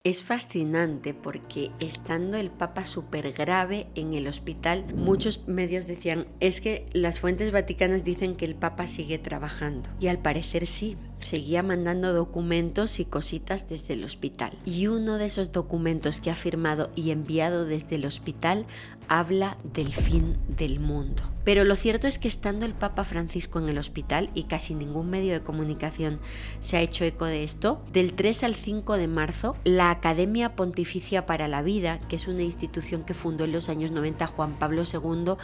Es fascinante porque estando el Papa súper grave en el hospital, muchos medios decían, es que las fuentes vaticanas dicen que el Papa sigue trabajando. Y al parecer sí, seguía mandando documentos y cositas desde el hospital. Y uno de esos documentos que ha firmado y enviado desde el hospital habla del fin del mundo. Pero lo cierto es que estando el Papa Francisco en el hospital, y casi ningún medio de comunicación se ha hecho eco de esto, del 3 al 5 de marzo, la Academia Pontificia para la Vida, que es una institución que fundó en los años 90 Juan Pablo II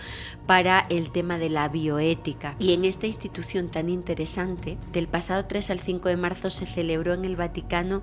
para el tema de la bioética. Y en esta institución tan interesante, del pasado 3 al 5 de marzo se celebró en el Vaticano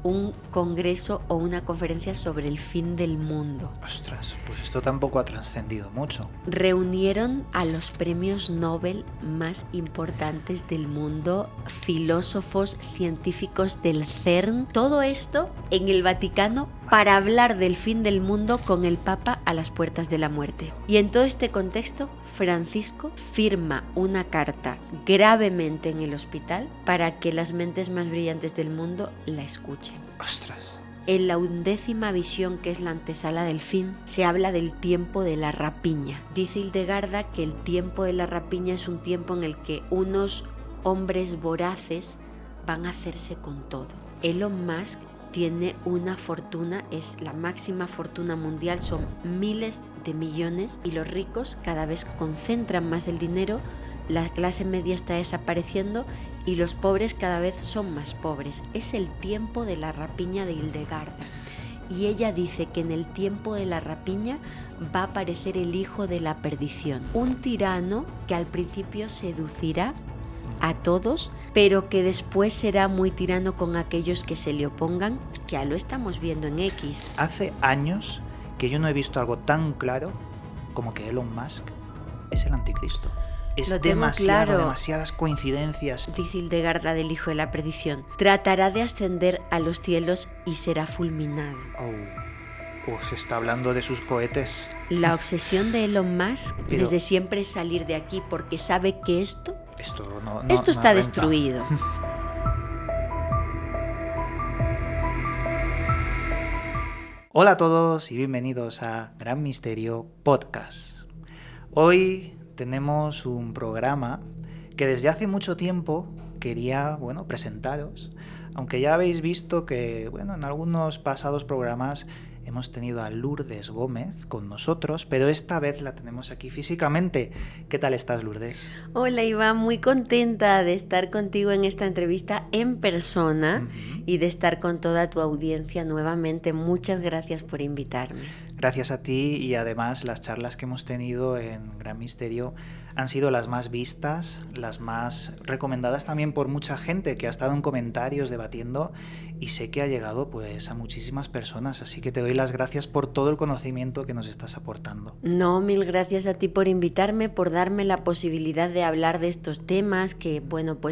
un congreso o una conferencia sobre el fin del mundo. Ostras, pues esto tampoco ha trascendido mucho. Reunieron a los premios Nobel más importantes del mundo, filósofos, científicos del CERN, todo esto en el Vaticano para hablar del fin del mundo con el Papa a las puertas de la muerte. Y en todo este contexto, Francisco firma una carta gravemente en el hospital para que las mentes más brillantes del mundo la escuchen. Ostras. En la 11ª visión, que es la antesala del fin, se habla del tiempo de la rapiña. Dice Hildegarda que el tiempo de la rapiña es un tiempo en el que unos hombres voraces van a hacerse con todo. Elon Musk tiene una fortuna, es la máxima fortuna mundial, son miles de millones, y los ricos cada vez concentran más el dinero, la clase media está desapareciendo y los pobres cada vez son más pobres. Es el tiempo de la rapiña de Hildegarda. Y ella dice que en el tiempo de la rapiña va a aparecer el hijo de la perdición, un tirano que al principio seducirá a todos, pero que después será muy tirano con aquellos que se le opongan. Ya lo estamos viendo en X. Hace años que yo no he visto algo tan claro como que Elon Musk es el anticristo. Es demasiadas coincidencias. Dice Hildegarda del hijo de la perdición. Tratará de ascender a los cielos y será fulminado. Se está hablando de sus cohetes. La obsesión de Elon Musk desde siempre es salir de aquí porque sabe que esto está destruido. Hola a todos y bienvenidos a Gran Misterio Podcast. Hoy tenemos un programa que desde hace mucho tiempo quería, presentaros, aunque ya habéis visto que, en algunos pasados programas hemos tenido a Lourdes Gómez con nosotros, pero esta vez la tenemos aquí físicamente. ¿Qué tal estás, Lourdes? Hola, Iván, muy contenta de estar contigo en esta entrevista en persona y de estar con toda tu audiencia nuevamente. Muchas gracias por invitarme. Gracias a ti, y además las charlas que hemos tenido en Gran Misterio han sido las más vistas, las más recomendadas también por mucha gente que ha estado en comentarios debatiendo, y sé que ha llegado a muchísimas personas, así que te doy las gracias por todo el conocimiento que nos estás aportando. No, mil gracias a ti por invitarme, por darme la posibilidad de hablar de estos temas que,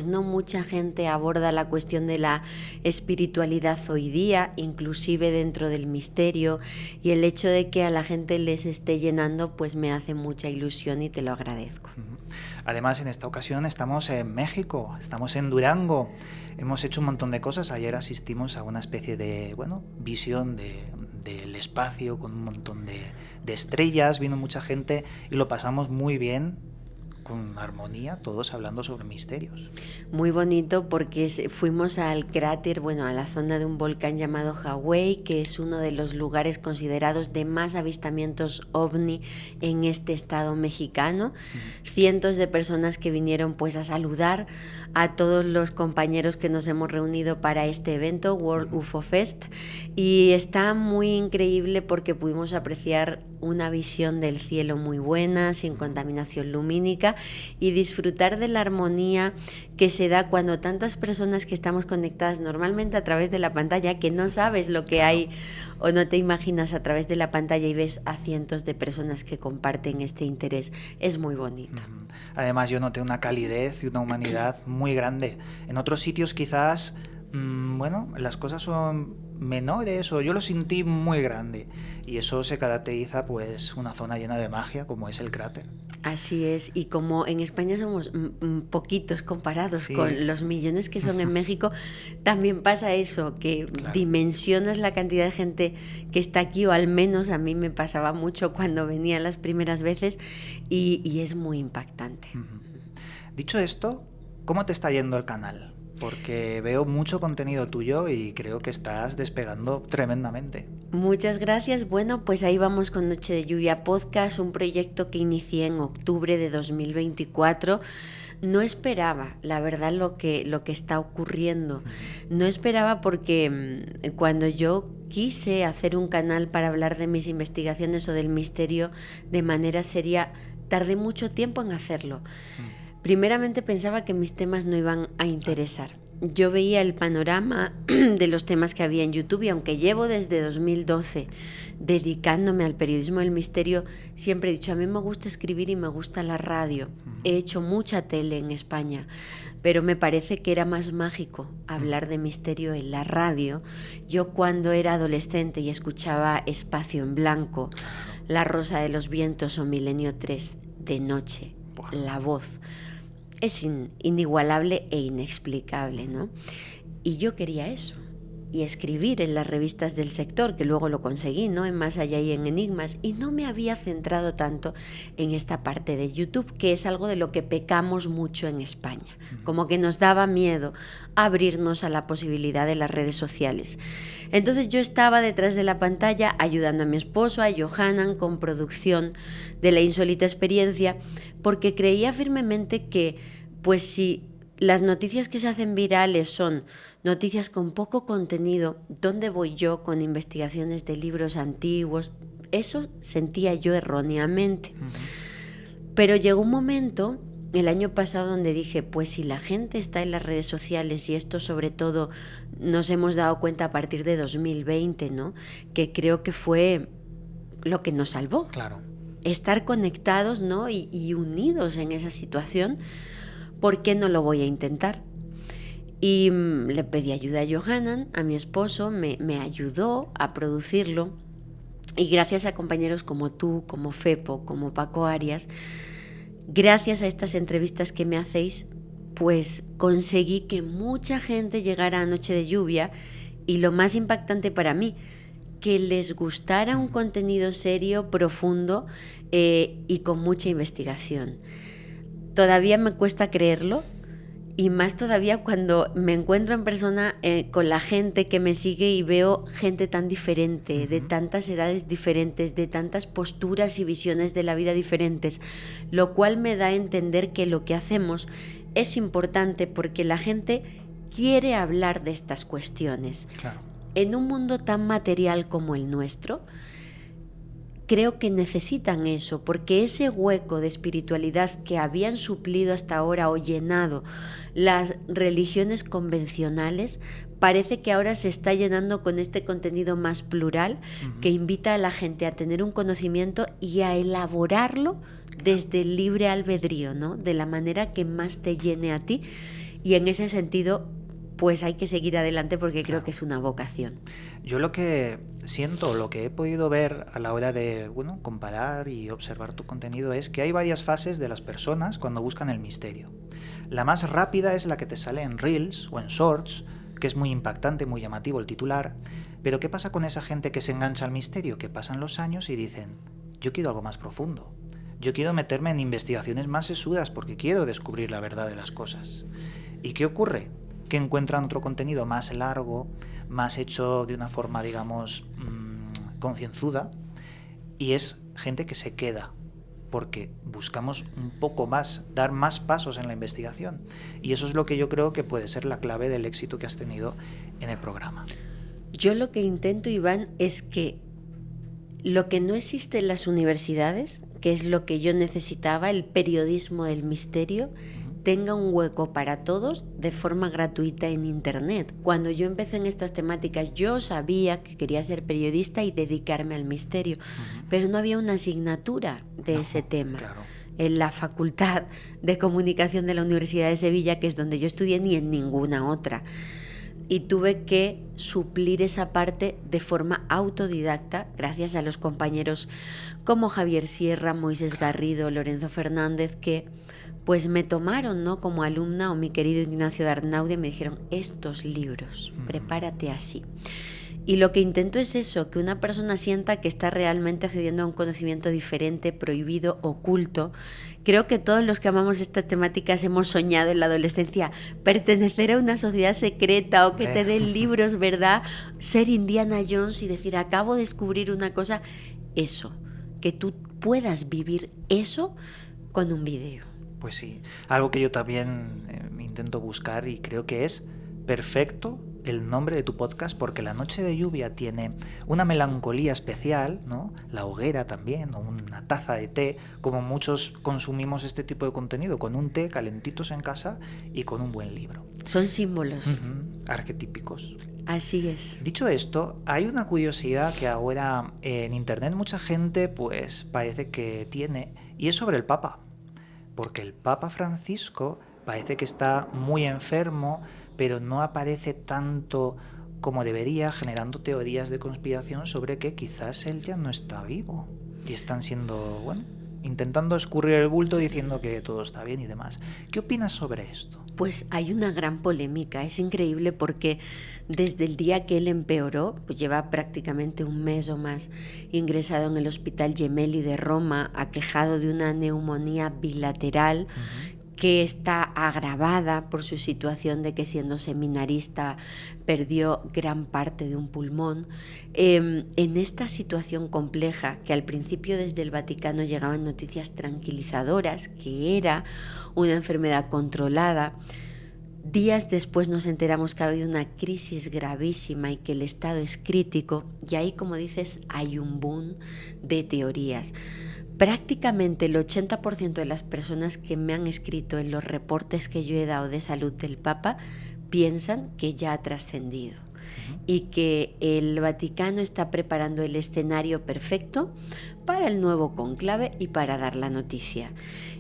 no mucha gente aborda la cuestión de la espiritualidad hoy día, inclusive dentro del misterio, y el hecho de que a la gente les esté llenando, me hace mucha ilusión y te lo agradezco. Además, en esta ocasión estamos en México, estamos en Durango, hemos hecho un montón de cosas. Ayer asistimos a una especie de, visión del espacio con un montón de estrellas, vino mucha gente y lo pasamos muy bien, con armonía, todos hablando sobre misterios. Muy bonito porque fuimos al cráter, a la zona de un volcán llamado Hawái, que es uno de los lugares considerados de más avistamientos ovni en este estado mexicano. Cientos de personas que vinieron a saludar a todos los compañeros que nos hemos reunido para este evento, World UFO Fest, y está muy increíble porque pudimos apreciar una visión del cielo muy buena, sin contaminación lumínica, y disfrutar de la armonía que se da cuando tantas personas que estamos conectadas normalmente a través de la pantalla, que no sabes lo que hay o no te imaginas a través de la pantalla, y ves a cientos de personas que comparten este interés. Es muy bonito. Además, yo noté una calidez y una humanidad muy grande. En otros sitios quizás, las cosas son menores, o yo lo sentí muy grande. Y eso se caracteriza, pues, una zona llena de magia como es el cráter. Así es, y como en España somos poquitos comparados con los millones que son en México, también pasa eso, que dimensionas la cantidad de gente que está aquí, o al menos a mí me pasaba mucho cuando venía las primeras veces, y es muy impactante. Dicho esto, ¿cómo te está yendo el canal? Porque veo mucho contenido tuyo y creo que estás despegando tremendamente. Muchas gracias. Bueno, pues ahí vamos con Noche de Lluvia Podcast, un proyecto que inicié en octubre de 2024. No esperaba, la verdad, lo que está ocurriendo. No esperaba porque cuando yo quise hacer un canal para hablar de mis investigaciones o del misterio de manera seria, tardé mucho tiempo en hacerlo. Primeramente pensaba que mis temas no iban a interesar. Yo veía el panorama de los temas que había en YouTube, y aunque llevo desde 2012 dedicándome al periodismo del misterio, siempre he dicho, a mí me gusta escribir y me gusta la radio. He hecho mucha tele en España, pero me parece que era más mágico hablar de misterio en la radio. Yo cuando era adolescente y escuchaba Espacio en Blanco, La Rosa de los Vientos o Milenio 3 de noche, la voz es inigualable e inexplicable, ¿no? Y yo quería eso, y escribir en las revistas del sector, que luego lo conseguí, ¿no? En Más Allá y en Enigmas, y no me había centrado tanto en esta parte de YouTube, que es algo de lo que pecamos mucho en España, como que nos daba miedo abrirnos a la posibilidad de las redes sociales. Entonces yo estaba detrás de la pantalla ayudando a mi esposo, a Johanan, con producción de La Insólita Experiencia, porque creía firmemente que, pues si las noticias que se hacen virales son noticias con poco contenido, ¿dónde voy yo con investigaciones de libros antiguos? Eso sentía yo erróneamente. Pero llegó un momento, el año pasado, donde dije, pues si la gente está en las redes sociales, y esto sobre todo nos hemos dado cuenta a partir de 2020, ¿no? Que creo que fue lo que nos salvó. Claro. Estar conectados, ¿no? y unidos en esa situación, ¿por qué no lo voy a intentar? Y le pedí ayuda a Johanan, a mi esposo, me ayudó a producirlo, y gracias a compañeros como tú, como Fepo, como Paco Arias, gracias a estas entrevistas que me hacéis, pues conseguí que mucha gente llegara a Noche de Lluvia, y lo más impactante para mí, que les gustara un contenido serio, profundo y con mucha investigación. Todavía me cuesta creerlo, y más todavía cuando me encuentro en persona con la gente que me sigue y veo gente tan diferente, de tantas edades diferentes, de tantas posturas y visiones de la vida diferentes, lo cual me da a entender que lo que hacemos es importante porque la gente quiere hablar de estas cuestiones. Claro. En un mundo tan material como el nuestro, creo que necesitan eso, porque ese hueco de espiritualidad que habían suplido hasta ahora o llenado las religiones convencionales, parece que ahora se está llenando con este contenido más plural, que invita a la gente a tener un conocimiento y a elaborarlo desde el libre albedrío, ¿no? De la manera que más te llene a ti, y en ese sentido pues hay que seguir adelante porque creo que es una vocación. Yo lo que siento, lo que he podido ver a la hora de comparar y observar tu contenido, es que hay varias fases de las personas cuando buscan el misterio. La más rápida es la que te sale en Reels o en Shorts, que es muy impactante, muy llamativo el titular, pero ¿qué pasa con esa gente que se engancha al misterio? Que pasan los años y dicen, yo quiero algo más profundo, yo quiero meterme en investigaciones más sesudas porque quiero descubrir la verdad de las cosas. ¿Y qué ocurre? Que encuentran otro contenido más largo, más hecho de una forma, digamos, concienzuda, y es gente que se queda, porque buscamos un poco más, dar más pasos en la investigación, y eso es lo que yo creo que puede ser la clave del éxito que has tenido en el programa. Yo lo que intento, Iván, es que lo que no existe en las universidades, que es lo que yo necesitaba, el periodismo del misterio, tenga un hueco para todos de forma gratuita en Internet. Cuando yo empecé en estas temáticas, yo sabía que quería ser periodista y dedicarme al misterio, pero no había una asignatura de ese tema. Claro. En la Facultad de Comunicación de la Universidad de Sevilla, que es donde yo estudié, ni en ninguna otra. y tuve que suplir esa parte de forma autodidacta gracias a los compañeros como Javier Sierra, Moisés Garrido, Lorenzo Fernández, que pues me tomaron, ¿no?, como alumna, o mi querido Ignacio de Arnaudia, y me dijeron: estos libros, prepárate así. Y lo que intento es eso, que una persona sienta que está realmente accediendo a un conocimiento diferente, prohibido, oculto. Creo que todos los que amamos estas temáticas hemos soñado en la adolescencia pertenecer a una sociedad secreta o que te den libros, ¿verdad? Ser Indiana Jones y decir: acabo de descubrir una cosa. Eso, que tú puedas vivir eso con un vídeo. Pues sí, algo que yo también intento buscar, y creo que es perfecto el nombre de tu podcast, porque La Noche de Lluvia tiene una melancolía especial, ¿no? La hoguera también, o una taza de té, como muchos consumimos este tipo de contenido, con un té calentitos en casa y con un buen libro. Son símbolos. Arquetípicos. Así es. Dicho esto, hay una curiosidad que ahora en internet mucha gente pues parece que tiene, y es sobre el Papa. Porque el Papa Francisco parece que está muy enfermo, pero no aparece tanto como debería, generando teorías de conspiración sobre que quizás él ya no está vivo. Y están siendo, intentando escurrir el bulto diciendo que todo está bien y demás. ¿Qué opinas sobre esto? Pues hay una gran polémica. Es increíble porque desde el día que él empeoró, pues lleva prácticamente un mes o más ingresado en el Hospital Gemelli de Roma, aquejado de una neumonía bilateral que está agravada por su situación de que, siendo seminarista, perdió gran parte de un pulmón. En esta situación compleja, que al principio desde el Vaticano llegaban noticias tranquilizadoras, que era una enfermedad controlada, días después nos enteramos que ha habido una crisis gravísima y que el estado es crítico, y ahí, como dices, hay un boom de teorías. Prácticamente el 80% de las personas que me han escrito en los reportes que yo he dado de salud del Papa piensan que ya ha trascendido y que el Vaticano está preparando el escenario perfecto para el nuevo cónclave y para dar la noticia.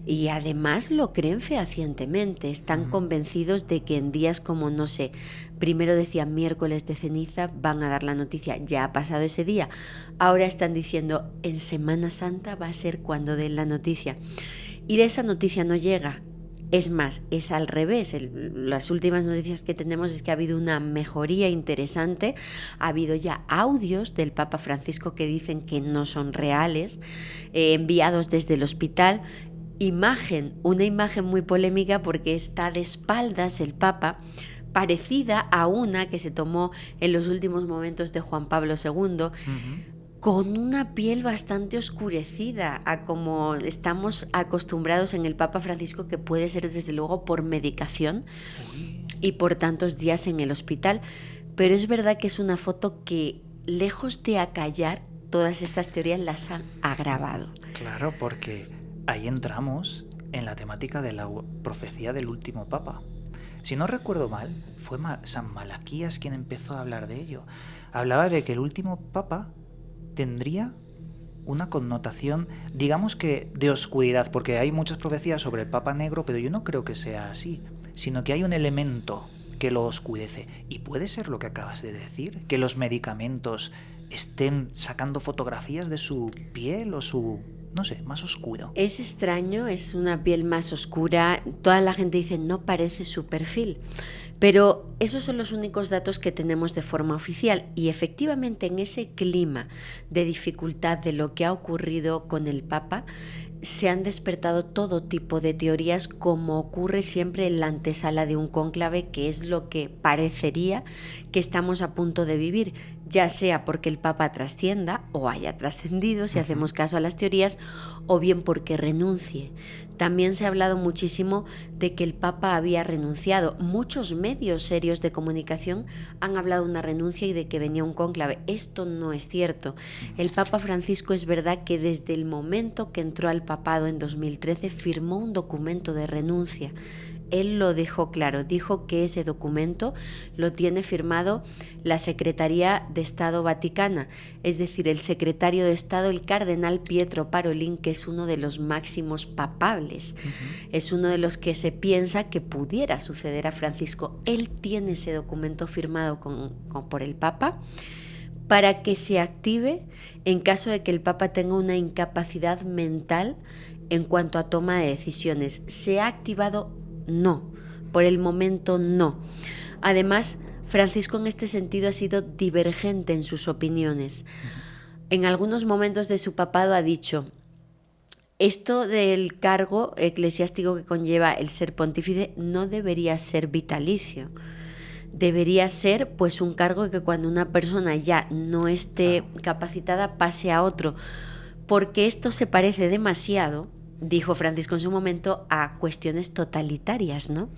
Y además lo creen fehacientemente, están convencidos de que en días como, no sé, primero decían miércoles de ceniza, van a dar la noticia, ya ha pasado ese día. Ahora están diciendo en Semana Santa va a ser cuando den la noticia. Y esa noticia no llega. Es más, es al revés. Las últimas noticias que tenemos es que ha habido una mejoría interesante. Ha habido ya audios del Papa Francisco que dicen que no son reales, enviados desde el hospital. Una imagen muy polémica porque está de espaldas el Papa, parecida a una que se tomó en los últimos momentos de Juan Pablo II, con una piel bastante oscurecida a como estamos acostumbrados en el Papa Francisco, que puede ser desde luego por medicación y por tantos días en el hospital. Pero es verdad que es una foto que, lejos de acallar, todas estas teorías las han agravado. Claro, porque ahí entramos en la temática de la profecía del último Papa. Si no recuerdo mal, fue San Malaquías quien empezó a hablar de ello. Hablaba de que el último Papa tendría una connotación, digamos que de oscuridad, porque hay muchas profecías sobre el Papa Negro, pero yo no creo que sea así, sino que hay un elemento que lo oscurece. Y puede ser lo que acabas de decir, que los medicamentos estén sacando fotografías de su piel o su, no sé, más oscuro. Es extraño, es una piel más oscura. Toda la gente dice, no parece su perfil. Pero esos son los únicos datos que tenemos de forma oficial, y efectivamente en ese clima de dificultad de lo que ha ocurrido con el Papa se han despertado todo tipo de teorías, como ocurre siempre en la antesala de un cónclave, que es lo que parecería que estamos a punto de vivir, ya sea porque el Papa trascienda o haya trascendido, si hacemos caso a las teorías, o bien porque renuncie. También se ha hablado muchísimo de que el Papa había renunciado. Muchos medios serios de comunicación han hablado de una renuncia y de que venía un cónclave. Esto no es cierto. El Papa Francisco, es verdad que desde el momento que entró al papado en 2013 firmó un documento de renuncia. él lo dejó claro, dijo que ese documento lo tiene firmado la Secretaría de Estado Vaticana, es decir, el secretario de Estado, el cardenal Pietro Parolin, que es uno de los máximos papables, es uno de los que se piensa que pudiera suceder a Francisco. Él tiene ese documento firmado por el Papa para que se active en caso de que el Papa tenga una incapacidad mental en cuanto a toma de decisiones. ¿Se ha activado? No. Por el momento no. Además, Francisco en este sentido ha sido divergente en sus opiniones. En algunos momentos de su papado ha dicho: esto del cargo eclesiástico que conlleva el ser pontífice no debería ser vitalicio. Debería ser pues un cargo que cuando una persona ya no esté capacitada pase a otro, porque esto se parece demasiado, dijo Francisco en su momento, a cuestiones totalitarias, ¿no?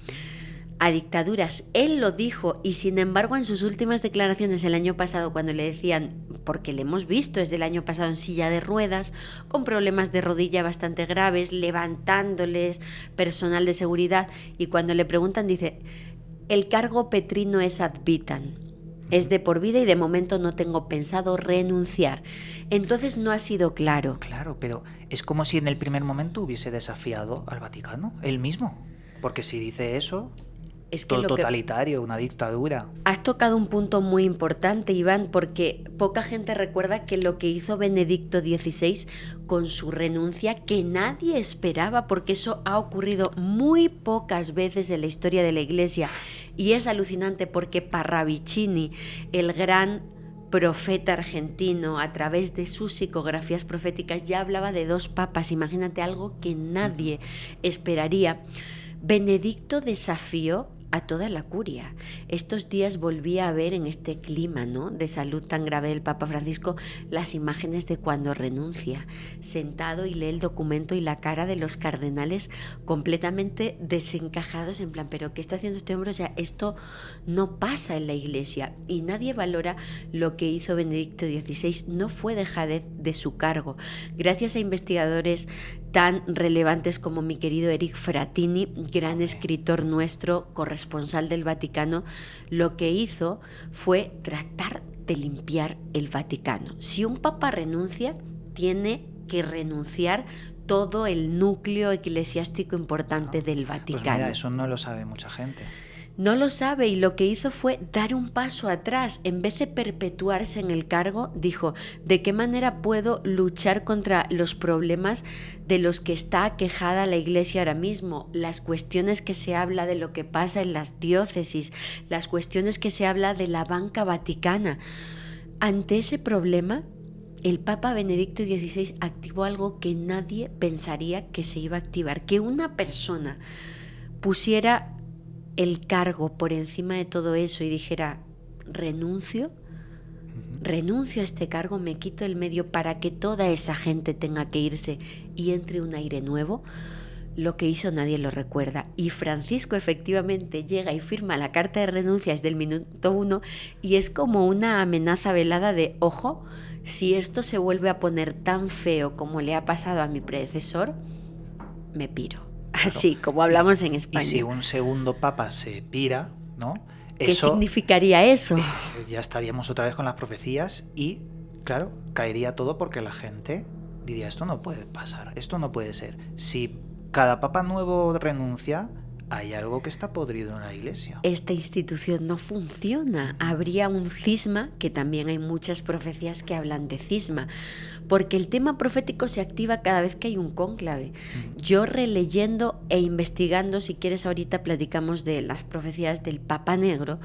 A dictaduras. Él lo dijo, y sin embargo en sus últimas declaraciones el año pasado, cuando le decían, porque le hemos visto desde el año pasado en silla de ruedas, con problemas de rodilla bastante graves, levantándoles personal de seguridad, y cuando le preguntan dice: el cargo petrino es ad vitam, es de por vida y de momento no tengo pensado renunciar. Entonces no ha sido claro. Claro, pero es como si en el primer momento hubiese desafiado al Vaticano, él mismo. Porque si dice eso, es que totalitario, una dictadura. Has tocado un punto muy importante, Iván, porque poca gente recuerda que lo que hizo Benedicto XVI con su renuncia, que nadie esperaba, porque eso ha ocurrido muy pocas veces en la historia de la Iglesia, y es alucinante porque Parravicini, el gran profeta argentino, a través de sus psicografías proféticas ya hablaba de 2 papas. Imagínate, algo que nadie esperaría. Benedicto desafió a toda la curia. Estos días volví a ver en este clima, ¿no?, de salud tan grave del Papa Francisco, las imágenes de cuando renuncia, sentado y lee el documento, y la cara de los cardenales completamente desencajados, en plan, ¿pero qué está haciendo este hombre? O sea, esto no pasa en la Iglesia, y nadie valora lo que hizo Benedicto XVI. No fue dejadez de su cargo. Gracias a investigadores tan relevantes como mi querido Eric Fratini, gran escritor nuestro, corresponsal del Vaticano, lo que hizo fue tratar de limpiar el Vaticano. Si un papa renuncia, tiene que renunciar todo el núcleo eclesiástico importante del Vaticano. Pues mira, eso no lo sabe mucha gente. No lo sabe, y lo que hizo fue dar un paso atrás. En vez de perpetuarse en el cargo, dijo: ¿de qué manera puedo luchar contra los problemas de los que está aquejada la Iglesia ahora mismo? Las cuestiones que se habla de lo que pasa en las diócesis, las cuestiones que se habla de la banca vaticana. Ante ese problema, el Papa Benedicto XVI activó algo que nadie pensaría que se iba a activar: que una persona pusiera el cargo por encima de todo eso y dijera: renuncio a este cargo, me quito el medio para que toda esa gente tenga que irse y entre un aire nuevo. Lo que hizo nadie lo recuerda, y Francisco efectivamente llega y firma la carta de renuncia desde el minuto 1, y es como una amenaza velada de: ojo, si esto se vuelve a poner tan feo como le ha pasado a mi predecesor, me piro. Así como hablamos en España. Y si un segundo papa se pira, ¿no? ¿Qué significaría eso? Ya estaríamos otra vez con las profecías y, claro, caería todo, porque la gente diría: esto no puede pasar, esto no puede ser. Si cada papa nuevo renuncia, hay algo que está podrido en la Iglesia. Esta institución no funciona. Habría un cisma, que también hay muchas profecías que hablan de cisma, porque el tema profético se activa cada vez que hay un cónclave. Yo, releyendo e investigando, si quieres ahorita platicamos de las profecías del Papa Negro,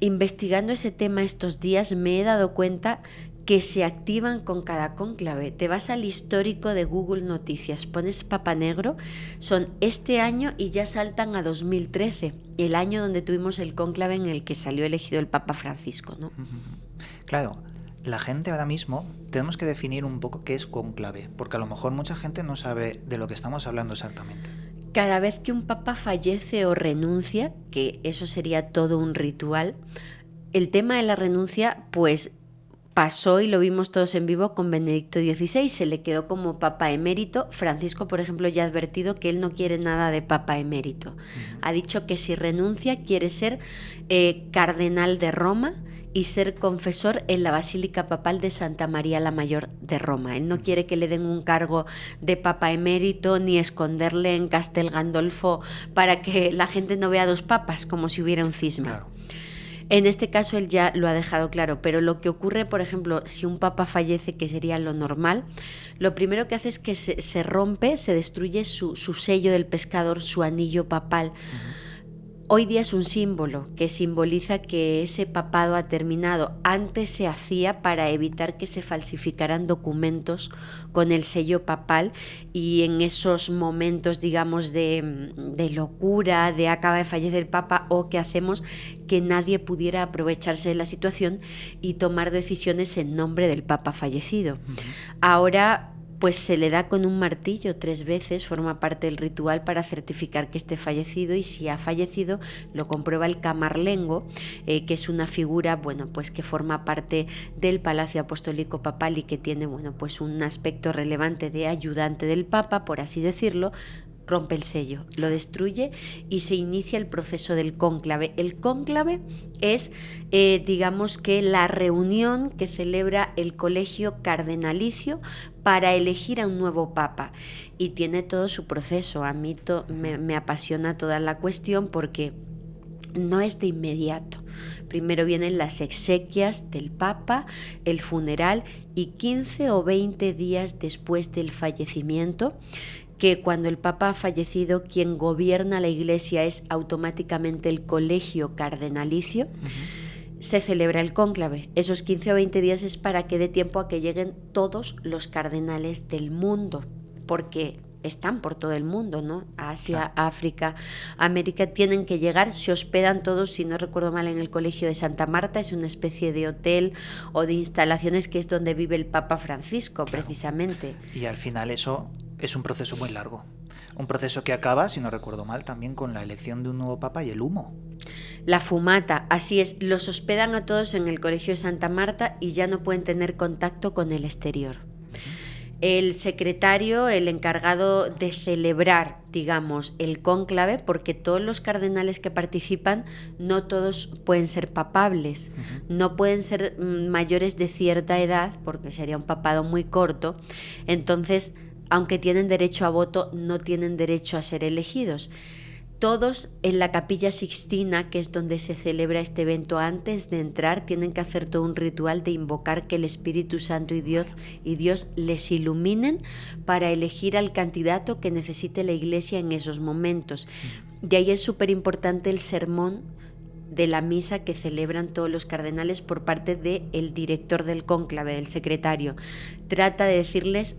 investigando ese tema estos días, me he dado cuenta que se activan con cada cónclave. Te vas al histórico de Google Noticias, pones Papa Negro, son este año y ya saltan a 2013, el año donde tuvimos el cónclave en el que salió elegido el Papa Francisco, ¿no? Claro, la gente ahora mismo tenemos que definir un poco qué es cónclave, porque a lo mejor mucha gente no sabe de lo que estamos hablando exactamente. Cada vez que un papa fallece o renuncia, que eso sería todo un ritual, el tema de la renuncia, pues pasó y lo vimos todos en vivo con Benedicto XVI, se le quedó como papa emérito. Francisco, por ejemplo, ya ha advertido que él no quiere nada de papa emérito. Ha dicho que si renuncia quiere ser cardenal de Roma y ser confesor en la Basílica Papal de Santa María la Mayor de Roma. Él no quiere que le den un cargo de papa emérito ni esconderle en Castel Gandolfo para que la gente no vea dos papas, como si hubiera un cisma. Claro. En este caso él ya lo ha dejado claro, pero lo que ocurre, por ejemplo, si un papa fallece, que sería lo normal, lo primero que hace es que se rompe, se destruye su sello del pescador, su anillo papal. Hoy día es un símbolo que simboliza que ese papado ha terminado. Antes se hacía para evitar que se falsificaran documentos con el sello papal, y en esos momentos, digamos, de locura, de acaba de fallecer el papa o qué hacemos, que nadie pudiera aprovecharse de la situación y tomar decisiones en nombre del papa fallecido. Ahora pues se le da con un martillo 3 veces, forma parte del ritual para certificar que esté fallecido, y si ha fallecido lo comprueba el camarlengo, que es una figura, bueno, pues que forma parte del Palacio Apostólico Papal y que tiene, bueno, pues un aspecto relevante de ayudante del Papa, por así decirlo. Rompe el sello, lo destruye y se inicia el proceso del cónclave. El cónclave es, digamos que la reunión que celebra el colegio cardenalicio para elegir a un nuevo papa, y tiene todo su proceso. A mí me apasiona toda la cuestión porque no es de inmediato. Primero vienen las exequias del papa, el funeral, y 15 o 20 días después del fallecimiento, que cuando el papa ha fallecido, quien gobierna la iglesia es automáticamente el colegio cardenalicio, se celebra el cónclave. Esos 15 o 20 días es para que dé tiempo a que lleguen todos los cardenales del mundo, porque están por todo el mundo, ¿no? Asia, África, América, tienen que llegar, se hospedan todos, si no recuerdo mal, en el Colegio de Santa Marta, es una especie de hotel o de instalaciones que es donde vive el Papa Francisco, precisamente. Y al final eso es un proceso muy largo. Un proceso que acaba, si no recuerdo mal, también con la elección de un nuevo papa y el humo. La fumata, así es, los hospedan a todos en el Colegio de Santa Marta y ya no pueden tener contacto con el exterior. El secretario, el encargado de celebrar, digamos, el cónclave, porque todos los cardenales que participan, no todos pueden ser papables, no pueden ser mayores de cierta edad, porque sería un papado muy corto. Entonces, aunque tienen derecho a voto, no tienen derecho a ser elegidos. Todos en la Capilla Sixtina, que es donde se celebra este evento, antes de entrar tienen que hacer todo un ritual de invocar que el Espíritu Santo y Dios les iluminen para elegir al candidato que necesite la Iglesia en esos momentos. De ahí es súper importante el sermón de la misa que celebran todos los cardenales por parte del director del cónclave, del secretario. Trata de decirles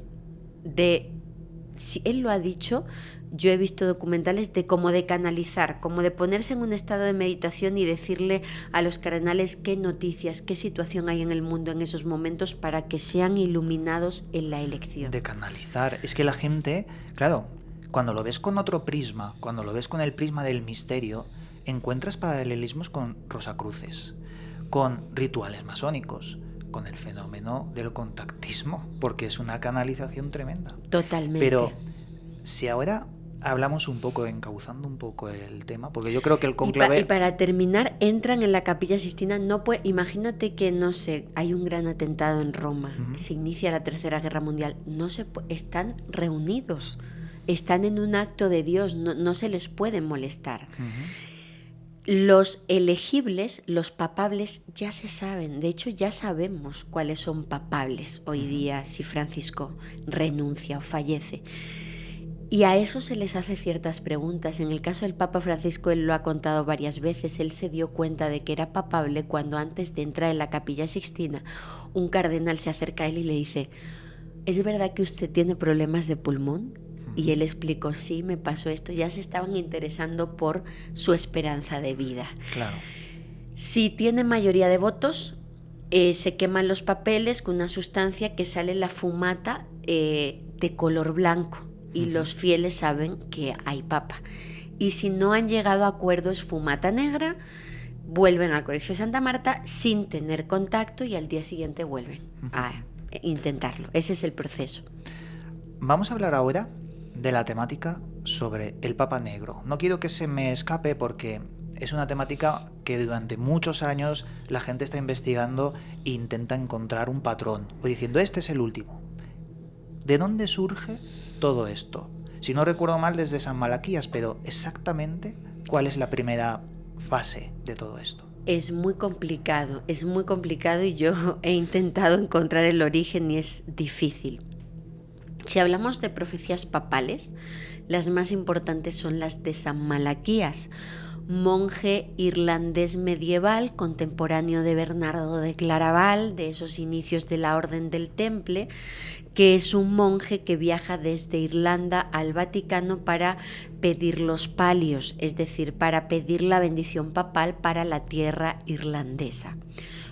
si él lo ha dicho, yo he visto documentales de cómo de canalizar, como de ponerse en un estado de meditación y decirle a los cardenales qué noticias, qué situación hay en el mundo en esos momentos para que sean iluminados en la elección. De canalizar. Es que la gente, claro, cuando lo ves con otro prisma, cuando lo ves con el prisma del misterio, encuentras paralelismos con Rosacruces, con rituales masónicos, con el fenómeno del contactismo, porque es una canalización tremenda. Totalmente. Pero si ahora hablamos un poco, encauzando un poco el tema, porque yo creo que el cónclave... Y para terminar, entran en la Capilla Sixtina, imagínate que, no sé, hay un gran atentado en Roma, se inicia la Tercera Guerra Mundial, están reunidos, están en un acto de Dios, no se les puede molestar. Los elegibles, los papables, ya se saben. De hecho, ya sabemos cuáles son papables hoy día si Francisco renuncia o fallece. Y a eso se les hace ciertas preguntas. En el caso del Papa Francisco, él lo ha contado varias veces, él se dio cuenta de que era papable cuando antes de entrar en la Capilla Sixtina, un cardenal se acerca a él y le dice: ¿es verdad que usted tiene problemas de pulmón? Y él explicó: sí, me pasó esto. Ya se estaban interesando por su esperanza de vida. Claro. Si tiene mayoría de votos, se queman los papeles con una sustancia que sale la fumata de color blanco, y los fieles saben que hay papa. Y si no han llegado a acuerdos, fumata negra, vuelven al Colegio Santa Marta sin tener contacto y al día siguiente vuelven a intentarlo. Ese es el proceso. Vamos a hablar ahora de la temática sobre el Papa Negro. No quiero que se me escape porque es una temática que durante muchos años la gente está investigando e intenta encontrar un patrón, o diciendo, este es el último. ¿De dónde surge todo esto? Si no recuerdo mal, desde San Malaquías, pero exactamente, ¿cuál es la primera fase de todo esto? Es muy complicado y yo he intentado encontrar el origen y es difícil. Si hablamos de profecías papales, las más importantes son las de San Malaquías, monje irlandés medieval, contemporáneo de Bernardo de Claraval, de esos inicios de la Orden del Temple, que es un monje que viaja desde Irlanda al Vaticano para pedir los palios, es decir, para pedir la bendición papal para la tierra irlandesa.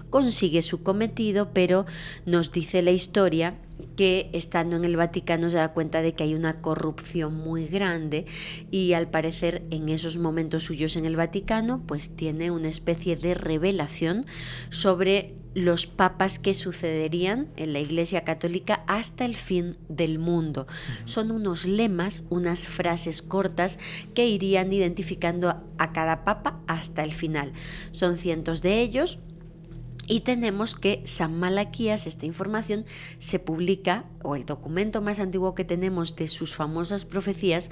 Consigue su cometido, pero nos dice la historia que estando en el Vaticano se da cuenta de que hay una corrupción muy grande y al parecer en esos momentos suyos en el Vaticano pues tiene una especie de revelación sobre los papas que sucederían en la Iglesia Católica hasta el fin del mundo. Son unos lemas, unas frases cortas que irían identificando a cada papa hasta el final. Son cientos de ellos. Y tenemos que San Malaquías, esta información, se publica, o el documento más antiguo que tenemos de sus famosas profecías,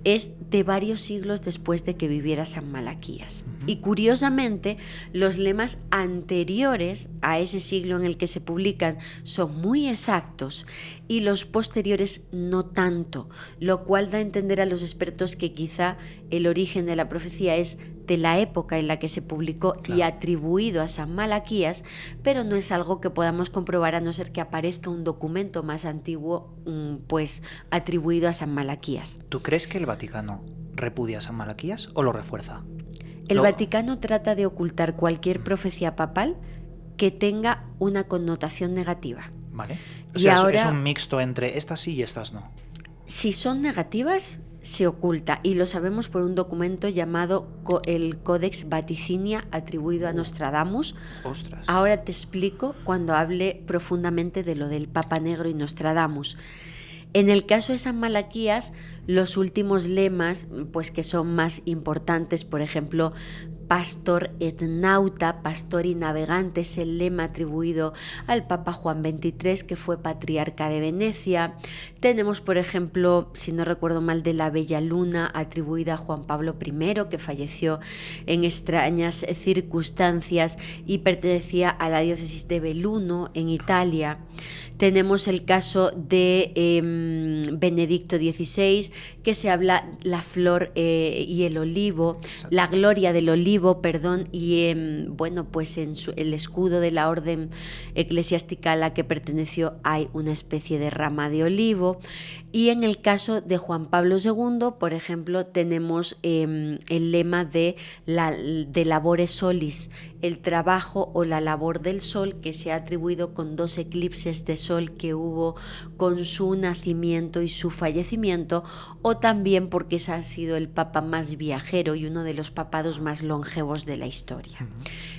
es de varios siglos después de que viviera San Malaquías. Y curiosamente, los lemas anteriores a ese siglo en el que se publican son muy exactos y los posteriores no tanto, lo cual da a entender a los expertos que quizá el origen de la profecía es de la época en la que se publicó y atribuido a San Malaquías, pero no es algo que podamos comprobar a no ser que aparezca un documento más antiguo pues atribuido a San Malaquías. ¿Tú crees que el Vaticano repudia a San Malaquías o lo refuerza? El Vaticano trata de ocultar cualquier profecía papal que tenga una connotación negativa. Vale. O sea, ahora, es un mixto entre estas sí y estas no. Si son negativas, se oculta y lo sabemos por un documento llamado el Codex Vaticinia atribuido a Nostradamus. Ostras. Ahora te explico cuando hable profundamente de lo del Papa Negro y Nostradamus. En el caso de San Malaquías, los últimos lemas, pues que son más importantes, por ejemplo, Pastor et nauta, pastor y navegante, es el lema atribuido al Papa Juan XXIII, que fue patriarca de Venecia. Tenemos, por ejemplo, si no recuerdo mal, de la Bella Luna, atribuida a Juan Pablo I, que falleció en extrañas circunstancias y pertenecía a la diócesis de Belluno, en Italia. Tenemos el caso de Benedicto XVI, que se habla la flor y el olivo, la gloria del olivo, y bueno, pues en el escudo de la orden eclesiástica a la que perteneció hay una especie de rama de olivo. Y en el caso de Juan Pablo II, por ejemplo, tenemos el lema de labore solis, el trabajo o la labor del sol, que se ha atribuido con 2 eclipses de sol que hubo con su nacimiento y su fallecimiento, o también porque ese ha sido el papa más viajero y uno de los papados más longevos de la historia.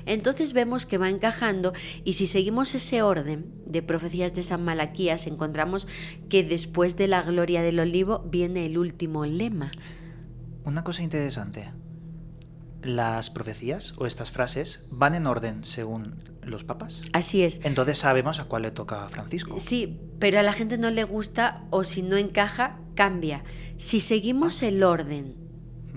Entonces vemos que va encajando, y si seguimos ese orden de profecías de San Malaquías, encontramos que después de la gloria del olivo viene el último lema. Una cosa interesante. Las profecías o estas frases van en orden según los papas. Así es. Entonces sabemos a cuál le toca a Francisco. Sí, pero a la gente no le gusta, o si no encaja, cambia. Si seguimos el orden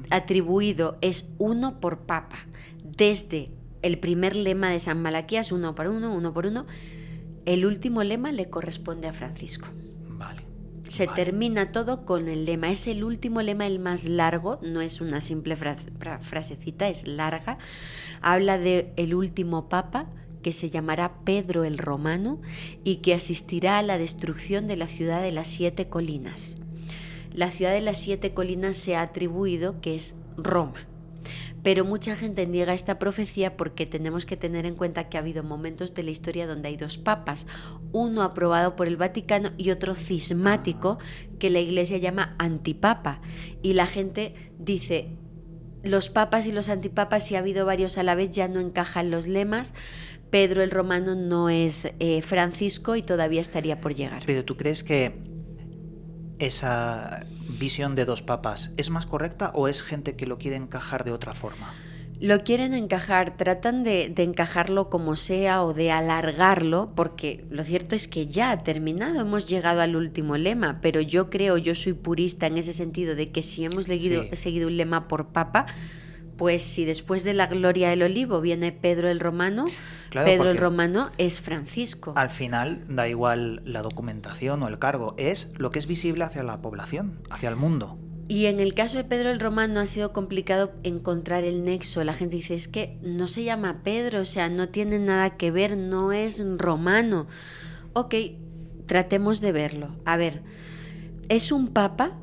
atribuido es uno por papa, desde el primer lema de San Malaquías, uno por uno, el último lema le corresponde a Francisco. Vale. Se termina todo con el lema. Es el último lema, el más largo, no es una simple frasecita, es larga. Habla de el último papa, que se llamará Pedro el Romano y que asistirá a la destrucción de la ciudad de las 7 colinas. La ciudad de las 7 colinas se ha atribuido que es Roma. Pero mucha gente niega esta profecía porque tenemos que tener en cuenta que ha habido momentos de la historia donde hay 2 papas, uno aprobado por el Vaticano y otro cismático que la Iglesia llama antipapa. Y la gente dice, los papas y los antipapas, si ha habido varios a la vez, ya no encajan los lemas. Pedro el Romano no es Francisco y todavía estaría por llegar. Pero ¿tú crees que esa visión de dos papas es más correcta o es gente que lo quiere encajar de otra forma? Lo quieren encajar, tratan de encajarlo como sea o de alargarlo, porque lo cierto es que ya ha terminado, hemos llegado al último lema, pero yo soy purista en ese sentido de que si hemos seguido un lema por papa, pues si después de la gloria del olivo viene Pedro el Romano, claro, Pedro el Romano es Francisco. Al final da igual la documentación o el cargo, es lo que es visible hacia la población, hacia el mundo. Y en el caso de Pedro el Romano ha sido complicado encontrar el nexo. La gente dice, es que no se llama Pedro, o sea, no tiene nada que ver, no es romano. Ok, tratemos de verlo. A ver, es un papa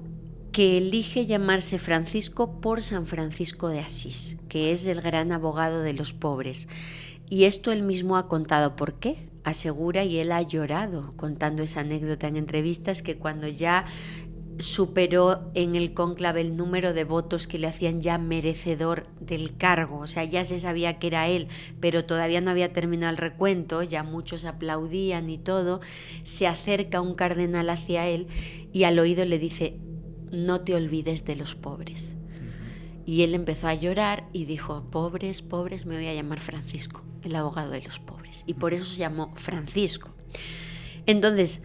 que elige llamarse Francisco por San Francisco de Asís, que es el gran abogado de los pobres. Y esto él mismo ha contado por qué. Asegura, y él ha llorado contando esa anécdota en entrevistas, que cuando ya superó en el cónclave el número de votos que le hacían ya merecedor del cargo, o sea, ya se sabía que era él, pero todavía no había terminado el recuento, ya muchos aplaudían y todo, se acerca un cardenal hacia él y al oído le dice, no te olvides de los pobres. Y él empezó a llorar y dijo, pobres, pobres, me voy a llamar Francisco, el abogado de los pobres, y por eso se llamó Francisco. Entonces,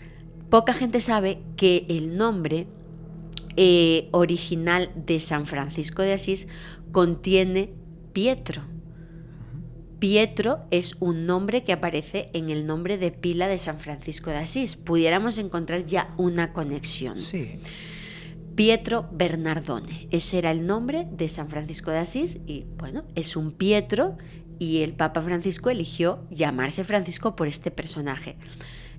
poca gente sabe que el nombre original de San Francisco de Asís contiene Pietro. Pietro es un nombre que aparece en el nombre de pila de San Francisco de Asís. Pudiéramos encontrar ya una conexión. Sí. Pietro Bernardone, ese era el nombre de San Francisco de Asís y bueno, es un Pietro y el Papa Francisco eligió llamarse Francisco por este personaje.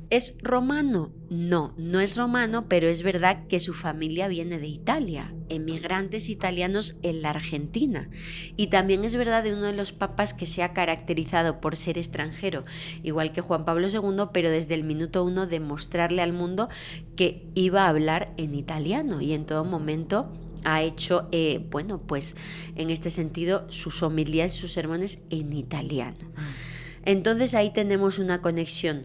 ¿Es romano? No, no es romano, pero es verdad que su familia viene de Italia, emigrantes italianos en la Argentina. Y también es verdad de uno de los papas que se ha caracterizado por ser extranjero, igual que Juan Pablo II, pero desde el minuto 1 de mostrarle al mundo que iba a hablar en italiano y en todo momento ha hecho, pues en este sentido, sus homilías y sus sermones en italiano. Entonces ahí tenemos una conexión.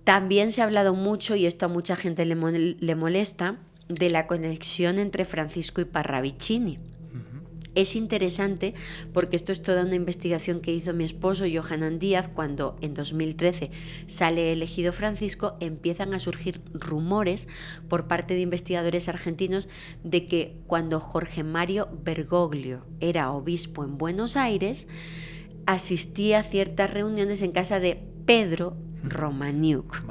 También se ha hablado mucho, y esto a mucha gente le molesta, de la conexión entre Francisco y Parravicini. Es interesante porque esto es toda una investigación que hizo mi esposo Johanan Díaz cuando en 2013 sale elegido Francisco. Empiezan a surgir rumores por parte de investigadores argentinos de que cuando Jorge Mario Bergoglio era obispo en Buenos Aires, asistía a ciertas reuniones en casa de Pedro Romaniuk,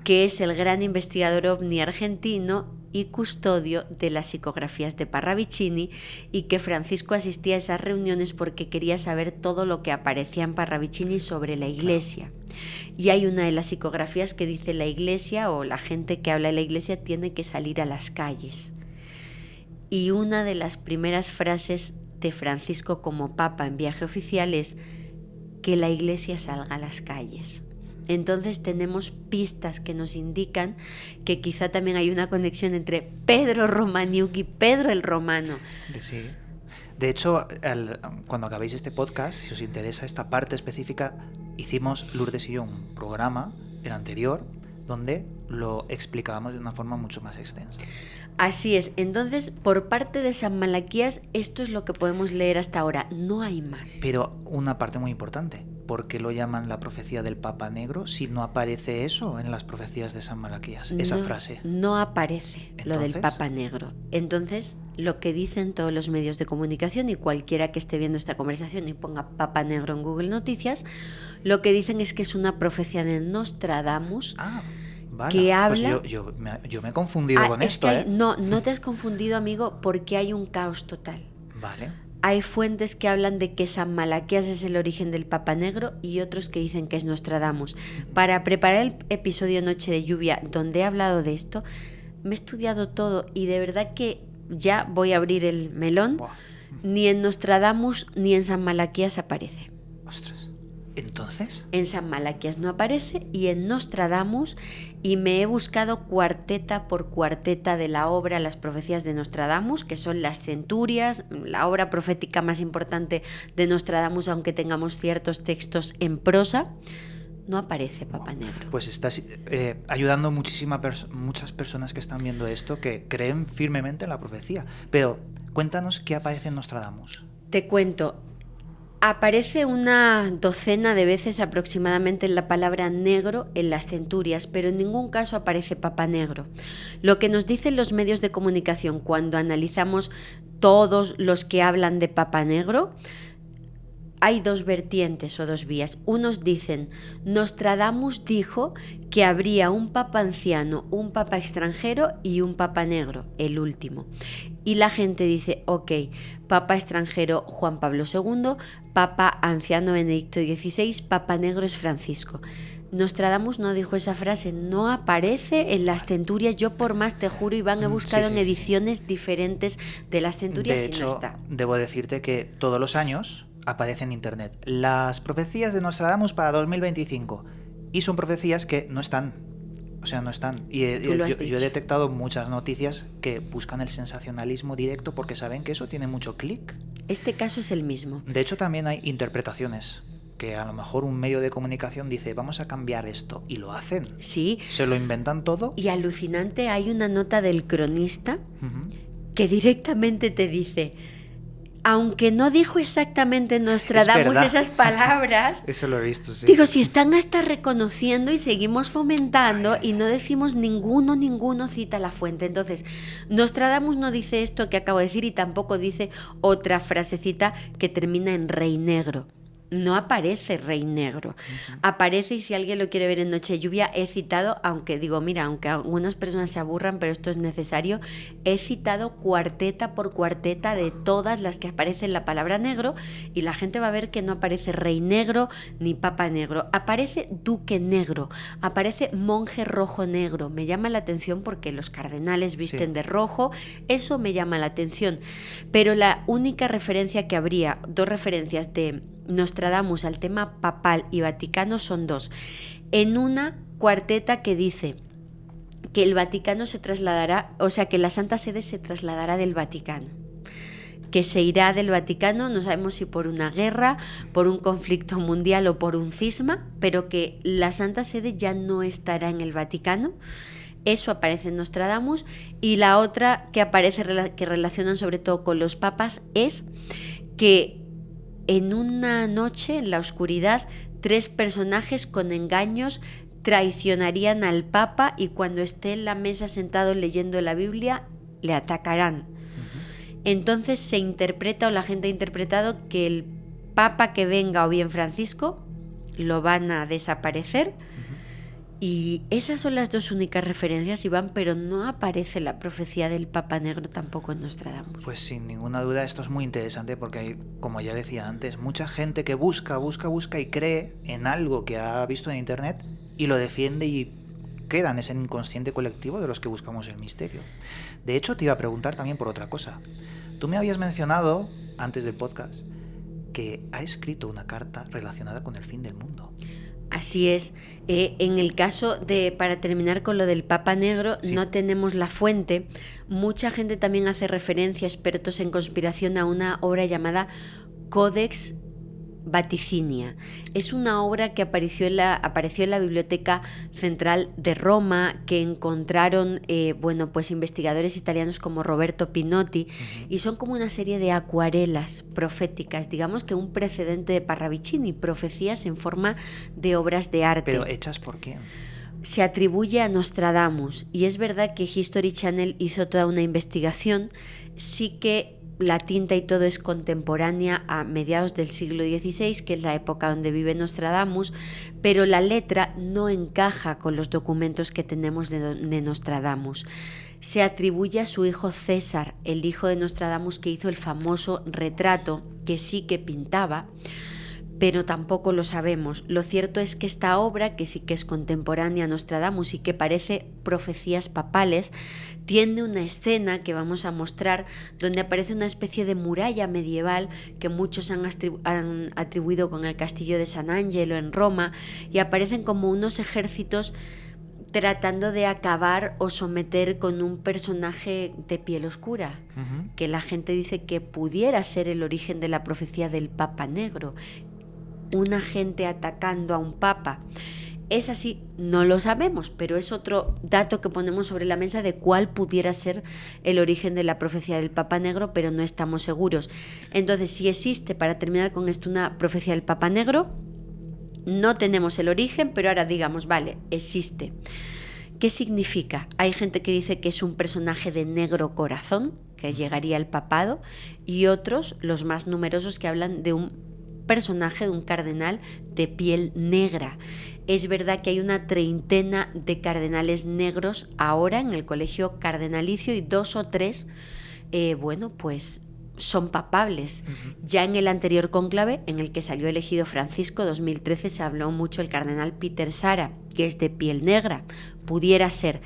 que es el gran investigador ovni argentino y custodio de las psicografías de Parravicini, y que Francisco asistía a esas reuniones porque quería saber todo lo que aparecía en Parravicini sobre la Iglesia. Y hay una de las psicografías que dice la Iglesia, o la gente que habla de la Iglesia, tiene que salir a las calles. Y una de las primeras frases de Francisco como Papa en viaje oficial es que la Iglesia salga a las calles. Entonces tenemos pistas que nos indican que quizá también hay una conexión entre Pedro Romaniuk y Pedro el Romano. Sí. De hecho, cuando acabéis este podcast, si os interesa esta parte específica, hicimos Lourdes y yo un programa, el anterior, donde lo explicábamos de una forma mucho más extensa. Así es. Entonces, por parte de San Malaquías, esto es lo que podemos leer hasta ahora. No hay más. Pero una parte muy importante. ¿Por qué lo llaman la profecía del Papa Negro si no aparece eso en las profecías de San Malaquías? Esa frase. No aparece lo del Papa Negro. Entonces, lo que dicen todos los medios de comunicación, y cualquiera que esté viendo esta conversación y ponga Papa Negro en Google Noticias, lo que dicen es que es una profecía de Nostradamus. Vale, que habla... Pues yo me he confundido con esto, que no te has confundido, amigo, porque hay un caos total. Vale. Hay fuentes que hablan de que San Malaquías es el origen del Papa Negro y otros que dicen que es Nostradamus. Para preparar el episodio Noche de Lluvia, donde he hablado de esto, me he estudiado todo y de verdad que ya voy a abrir el melón. Ni en Nostradamus ni en San Malaquías aparece. Ostras. ¿Entonces? En San Malaquías no aparece y en Nostradamus, y me he buscado cuarteta por cuarteta de la obra Las profecías de Nostradamus, que son las centurias, la obra profética más importante de Nostradamus, aunque tengamos ciertos textos en prosa. No aparece Papa Negro. Pues estás ayudando muchas personas que están viendo esto, que creen firmemente en la profecía. Pero cuéntanos qué aparece en Nostradamus. Te cuento. Aparece una docena de veces aproximadamente la palabra negro en las centurias, pero en ningún caso aparece Papa Negro. Lo que nos dicen los medios de comunicación cuando analizamos todos los que hablan de Papa Negro, hay dos vertientes o dos vías. Unos dicen, Nostradamus dijo que habría un papa anciano, un papa extranjero y un papa negro, el último. Y la gente dice, ok, papa extranjero Juan Pablo II, papa anciano Benedicto XVI, papa negro es Francisco. Nostradamus no dijo esa frase, no aparece en las centurias. Yo por más te juro, Iván, he buscado en ediciones diferentes de las centurias y no está. Debo decirte que todos los años aparece en internet las profecías de Nostradamus para 2025 y son profecías que no están, o sea, no están. Y yo he detectado muchas noticias que buscan el sensacionalismo directo porque saben que eso tiene mucho clic. Este caso es el mismo. De hecho, también hay interpretaciones que a lo mejor un medio de comunicación dice vamos a cambiar esto y lo hacen. Sí. Se lo inventan todo. Y alucinante, hay una nota del cronista que directamente te dice, aunque no dijo exactamente Nostradamus esas palabras, eso lo he visto, sí. Digo, si están hasta reconociendo y seguimos fomentando y no decimos ninguno cita la fuente. Entonces, Nostradamus no dice esto que acabo de decir y tampoco dice otra frasecita que termina en rey negro. No aparece rey negro. Aparece, y si alguien lo quiere ver en Noche de Lluvia, he citado, aunque digo, mira, aunque algunas personas se aburran, pero esto es necesario, he citado cuarteta por cuarteta de todas las que aparecen la palabra negro, y la gente va a ver que no aparece rey negro ni papa negro. Aparece duque negro, aparece monje rojo negro. Me llama la atención porque los cardenales visten de rojo, eso me llama la atención. Pero la única referencia que habría, dos referencias de Nostradamus al tema papal y vaticano son dos. En una cuarteta que dice que el Vaticano se trasladará, o sea, que la Santa Sede se trasladará del Vaticano, que se irá del Vaticano, no sabemos si por una guerra, por un conflicto mundial o por un cisma, pero que la Santa Sede ya no estará en el Vaticano. Eso aparece en Nostradamus. Y la otra que aparece, que relacionan sobre todo con los papas, es que en una noche, en la oscuridad, 3 personajes con engaños traicionarían al Papa y cuando esté en la mesa sentado leyendo la Biblia, le atacarán. Entonces se interpreta, o la gente ha interpretado, que el Papa que venga, o bien Francisco, lo van a desaparecer. Y esas son las dos únicas referencias, Iván, pero no aparece la profecía del Papa Negro tampoco en Nostradamus. Pues sin ninguna duda esto es muy interesante porque hay, como ya decía antes, mucha gente que busca y cree en algo que ha visto en internet y lo defiende y queda en ese inconsciente colectivo de los que buscamos el misterio. De hecho, te iba a preguntar también por otra cosa. Tú me habías mencionado, antes del podcast, que ha escrito una carta relacionada con el fin del mundo. Así es. En el caso de, para terminar con lo del Papa Negro, no tenemos la fuente. Mucha gente también hace referencia, expertos en conspiración, a una obra llamada Codex Vaticinia. Es una obra que apareció en la Biblioteca Central de Roma, que encontraron pues investigadores italianos como Roberto Pinotti, y son como una serie de acuarelas proféticas, digamos que un precedente de Parravicini, profecías en forma de obras de arte. ¿Pero hechas por quién? Se atribuye a Nostradamus, y es verdad que History Channel hizo toda una investigación. Sí que la tinta y todo es contemporánea a mediados del siglo XVI, que es la época donde vive Nostradamus, pero la letra no encaja con los documentos que tenemos de Nostradamus. Se atribuye a su hijo César, el hijo de Nostradamus, que hizo el famoso retrato, que sí que pintaba, pero tampoco lo sabemos. Lo cierto es que esta obra, que sí que es contemporánea a Nostradamus y que parece profecías papales, tiene una escena que vamos a mostrar donde aparece una especie de muralla medieval que muchos han atribuido con el castillo de San Angelo en Roma, y aparecen como unos ejércitos tratando de acabar o someter con un personaje de piel oscura, que la gente dice que pudiera ser el origen de la profecía del Papa Negro, una gente atacando a un papa. Es así, no lo sabemos, pero es otro dato que ponemos sobre la mesa de cuál pudiera ser el origen de la profecía del Papa Negro, pero no estamos seguros. Entonces, si existe, para terminar con esto, una profecía del Papa Negro, no tenemos el origen, pero ahora digamos, vale, existe. ¿Qué significa? Hay gente que dice que es un personaje de negro corazón, que llegaría al papado, y otros, los más numerosos, que hablan de un personaje, de un cardenal de piel negra. Es verdad que hay una treintena de cardenales negros ahora en el colegio cardenalicio y 2 o 3, pues son papables. Ya en el anterior cónclave, en el que salió elegido Francisco, 2013, se habló mucho el cardenal Peter Sara, que es de piel negra, pudiera ser.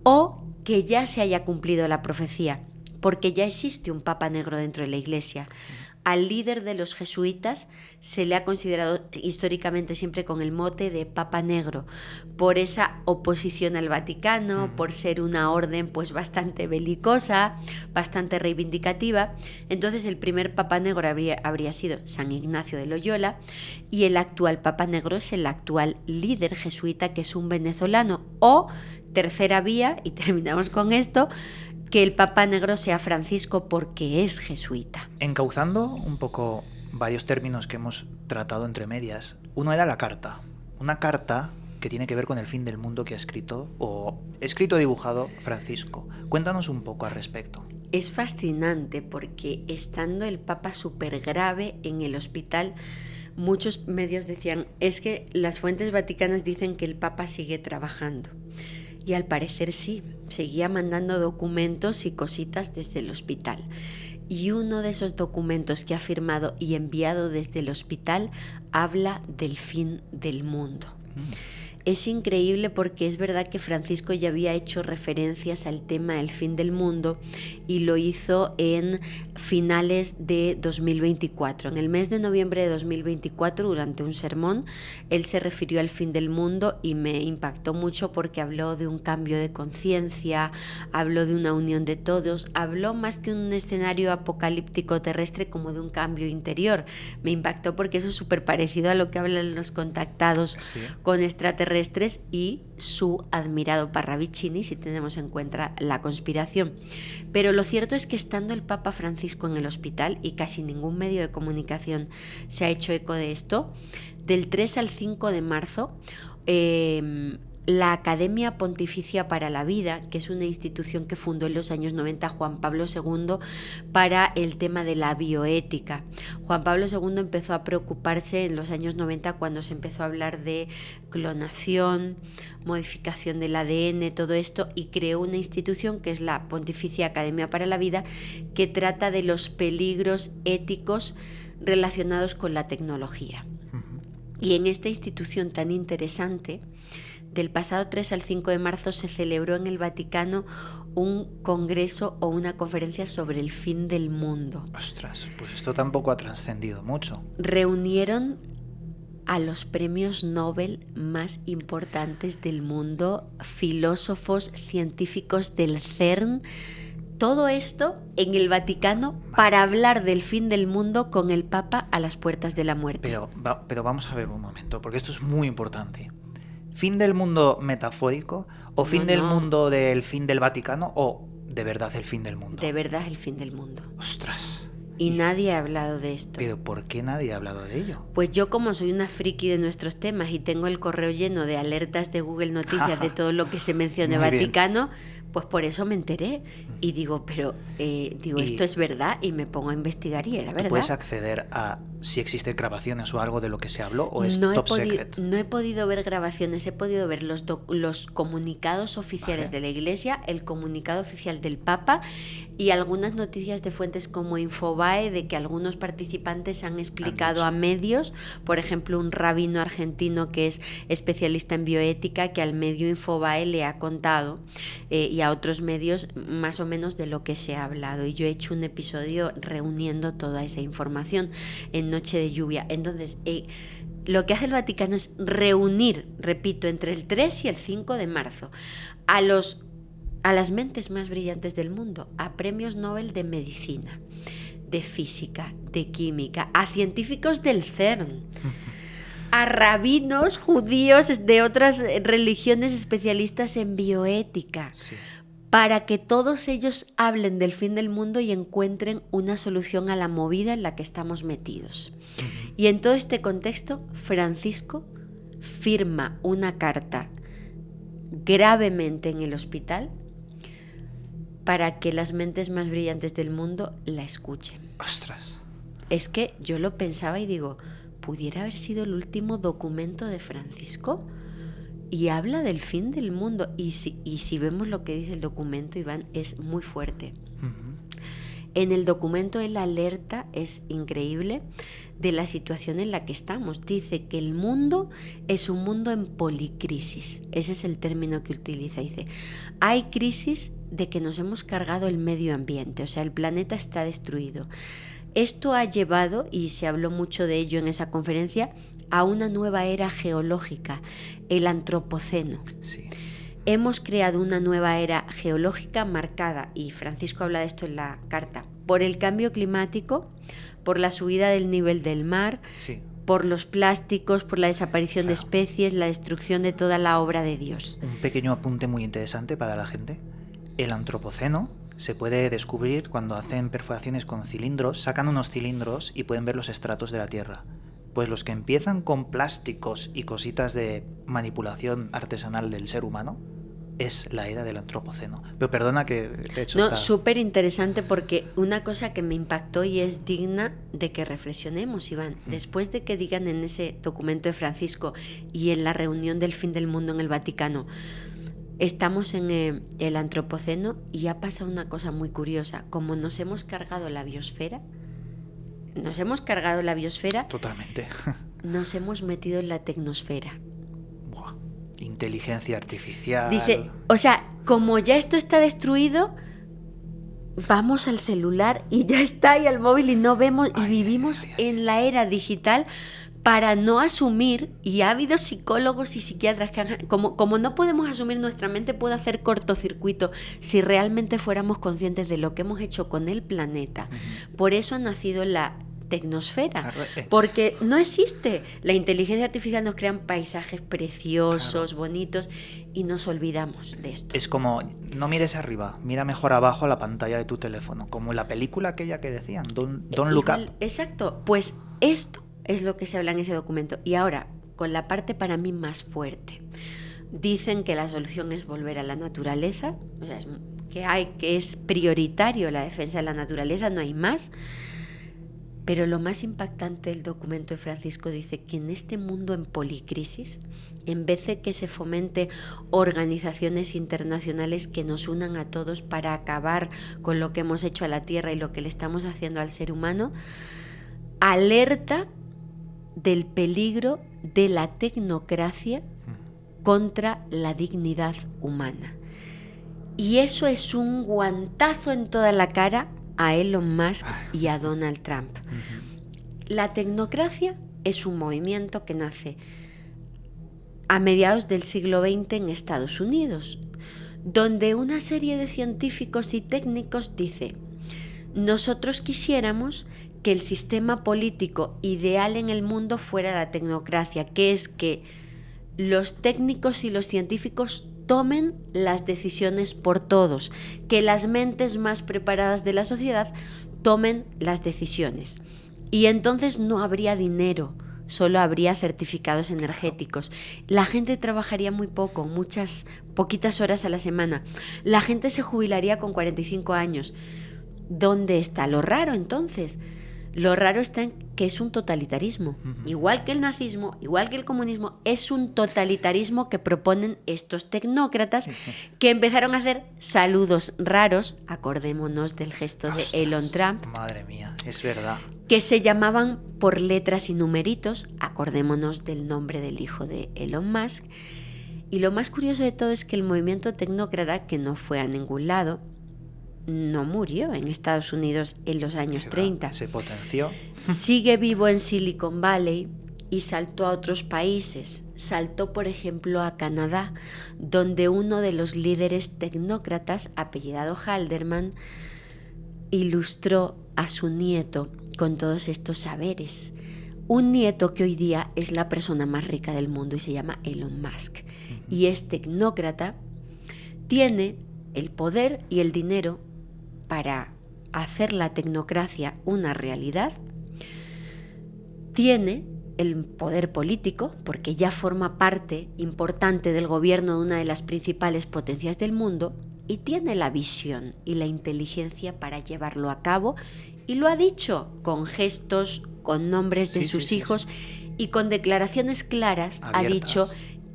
O que ya se haya cumplido la profecía, porque ya existe un papa negro dentro de la Iglesia. Al líder de los jesuitas se le ha considerado históricamente siempre con el mote de Papa Negro, por esa oposición al Vaticano, por ser una orden pues bastante belicosa, bastante reivindicativa. Entonces el primer Papa Negro habría sido San Ignacio de Loyola, y el actual Papa Negro es el actual líder jesuita, que es un venezolano. O tercera vía, y terminamos con esto, que el Papa Negro sea Francisco, porque es jesuita. Encauzando un poco varios términos que hemos tratado entre medias, uno era la carta. Una carta que tiene que ver con el fin del mundo que ha escrito o dibujado Francisco. Cuéntanos un poco al respecto. Es fascinante porque, estando el Papa súper grave en el hospital, muchos medios decían, es que las fuentes vaticanas dicen que el Papa sigue trabajando. Y al parecer sí, seguía mandando documentos y cositas desde el hospital. Y uno de esos documentos que ha firmado y enviado desde el hospital habla del fin del mundo. Es increíble porque es verdad que Francisco ya había hecho referencias al tema del fin del mundo, y lo hizo en finales de 2024. En el mes de noviembre de 2024, durante un sermón, él se refirió al fin del mundo y me impactó mucho porque habló de un cambio de conciencia, habló de una unión de todos, habló más que un escenario apocalíptico terrestre como de un cambio interior. Me impactó porque eso es súper parecido a lo que hablan los contactados con extraterrestres y su admirado Parravicini, si tenemos en cuenta la conspiración. Pero lo cierto es que, estando el Papa Francisco en el hospital, y casi ningún medio de comunicación se ha hecho eco de esto, del 3 al 5 de marzo, la Academia Pontificia para la Vida, que es una institución que fundó en los años 90 Juan Pablo II para el tema de la bioética. Juan Pablo II empezó a preocuparse en los años 90 cuando se empezó a hablar de clonación, modificación del ADN, todo esto, y creó una institución que es la Pontificia Academia para la Vida, que trata de los peligros éticos relacionados con la tecnología. Y en esta institución tan interesante, del pasado 3 al 5 de marzo se celebró en el Vaticano un congreso o una conferencia sobre el fin del mundo. Ostras, pues esto tampoco ha trascendido mucho. Reunieron a los premios Nobel más importantes del mundo, filósofos, científicos del CERN, todo esto en el Vaticano para hablar del fin del mundo con el Papa a las puertas de la muerte. Pero vamos a ver un momento, porque esto es muy importante. ¿Fin del mundo metafórico o fin del mundo del fin del Vaticano o de verdad el fin del mundo? De verdad el fin del mundo. ¡Ostras! Y nadie ha hablado de esto. ¿Pero por qué nadie ha hablado de ello? Pues yo, como soy una friki de nuestros temas y tengo el correo lleno de alertas de Google Noticias de todo lo que se menciona Vaticano, pues por eso me enteré. Y digo, esto es verdad, y me pongo a investigar y era verdad. Puedes acceder a si existen grabaciones o algo de lo que se habló, o es top secret. No he podido ver grabaciones, he podido ver los comunicados oficiales de la Iglesia, el comunicado oficial del Papa y algunas noticias de fuentes como Infobae de que algunos participantes han explicado a medios, por ejemplo, un rabino argentino que es especialista en bioética, que al medio Infobae le ha contado y a otros medios más o menos de lo que se ha hablado. Y yo he hecho un episodio reuniendo toda esa información en Noche de Lluvia. Entonces, lo que hace el Vaticano es reunir, repito, entre el 3 y el 5 de marzo a las mentes más brillantes del mundo, a premios Nobel de medicina, de física, de química, a científicos del CERN, a rabinos judíos de otras religiones especialistas en bioética, para que todos ellos hablen del fin del mundo y encuentren una solución a la movida en la que estamos metidos. Y en todo este contexto, Francisco firma una carta gravemente en el hospital para que las mentes más brillantes del mundo la escuchen. ¡Ostras! Es que yo lo pensaba y digo, ¿pudiera haber sido el último documento de Francisco? Y habla del fin del mundo. Y si vemos lo que dice el documento, Iván, es muy fuerte. En el documento él alerta, es increíble, de la situación en la que estamos. Dice que el mundo es un mundo en policrisis. Ese es el término que utiliza. Dice, hay crisis de que nos hemos cargado el medio ambiente, o sea, el planeta está destruido. Esto ha llevado, y se habló mucho de ello en esa conferencia, a una nueva era geológica, el antropoceno. Sí. Hemos creado una nueva era geológica marcada, y Francisco habla de esto en la carta, por el cambio climático, por la subida del nivel del mar, por los plásticos, por la desaparición de especies, la destrucción de toda la obra de Dios. Un pequeño apunte muy interesante para la gente. El antropoceno se puede descubrir cuando hacen perforaciones con cilindros, sacan unos cilindros y pueden ver los estratos de la Tierra. Pues los que empiezan con plásticos y cositas de manipulación artesanal del ser humano es la era del antropoceno. Pero perdona que te he hecho No, súper interesante, porque una cosa que me impactó y es digna de que reflexionemos, Iván, después de que digan en ese documento de Francisco y en la reunión del fin del mundo en el Vaticano, estamos en el antropoceno, y ha pasado una cosa muy curiosa. Como nos hemos cargado la biosfera, totalmente. Nos hemos metido en la tecnosfera. Buah. Inteligencia artificial. Dice, o sea, como ya esto está destruido, vamos al celular y ya está, y al móvil, y no vemos, y vivimos en la era digital para no asumir, y ha habido psicólogos y psiquiatras que han, como no podemos asumir, nuestra mente puede hacer cortocircuito si realmente fuéramos conscientes de lo que hemos hecho con el planeta. Por eso ha nacido la tecnosfera, porque no existe. La inteligencia artificial nos crea paisajes preciosos, bonitos, y nos olvidamos de esto. Es como, no mires arriba, mira mejor abajo la pantalla de tu teléfono, como la película aquella que decían, Don't Look Up. Exacto, pues esto es lo que se habla en ese documento. Y ahora, con la parte para mí más fuerte. Dicen que la solución es volver a la naturaleza, o sea, que es prioritario la defensa de la naturaleza, no hay más. Pero lo más impactante del documento de Francisco dice que en este mundo en policrisis, en vez de que se fomente organizaciones internacionales que nos unan a todos para acabar con lo que hemos hecho a la Tierra y lo que le estamos haciendo al ser humano, alerta del peligro de la tecnocracia contra la dignidad humana. Y eso es un guantazo en toda la cara a Elon Musk y a Donald Trump. La tecnocracia es un movimiento que nace a mediados del siglo XX en Estados Unidos, donde una serie de científicos y técnicos dice: nosotros quisiéramos que el sistema político ideal en el mundo fuera la tecnocracia, que es que los técnicos y los científicos tomen las decisiones por todos, que las mentes más preparadas de la sociedad tomen las decisiones. Y entonces no habría dinero, solo habría certificados energéticos. La gente trabajaría muy poco, poquitas horas a la semana. La gente se jubilaría con 45 años. ¿Dónde está lo raro entonces? Lo raro está en que es un totalitarismo. Igual que el nazismo, igual que el comunismo, es un totalitarismo que proponen estos tecnócratas que empezaron a hacer saludos raros, acordémonos del gesto de Elon Trump. Madre mía, es verdad. Que se llamaban por letras y numeritos, acordémonos del nombre del hijo de Elon Musk. Y lo más curioso de todo es que el movimiento tecnócrata, que no fue a ningún lado, no murió en Estados Unidos en los años 30. Se potenció. Sigue vivo en Silicon Valley y saltó a otros países. Saltó, por ejemplo, a Canadá, donde uno de los líderes tecnócratas, apellidado Haldeman, ilustró a su nieto con todos estos saberes. Un nieto que hoy día es la persona más rica del mundo y se llama Elon Musk. Y es tecnócrata, tiene el poder y el dinero para hacer la tecnocracia una realidad, tiene el poder político, porque ya forma parte importante del gobierno de una de las principales potencias del mundo, y tiene la visión y la inteligencia para llevarlo a cabo, y lo ha dicho con gestos, con nombres de sus hijos y con declaraciones claras. Abiertas. Ha dicho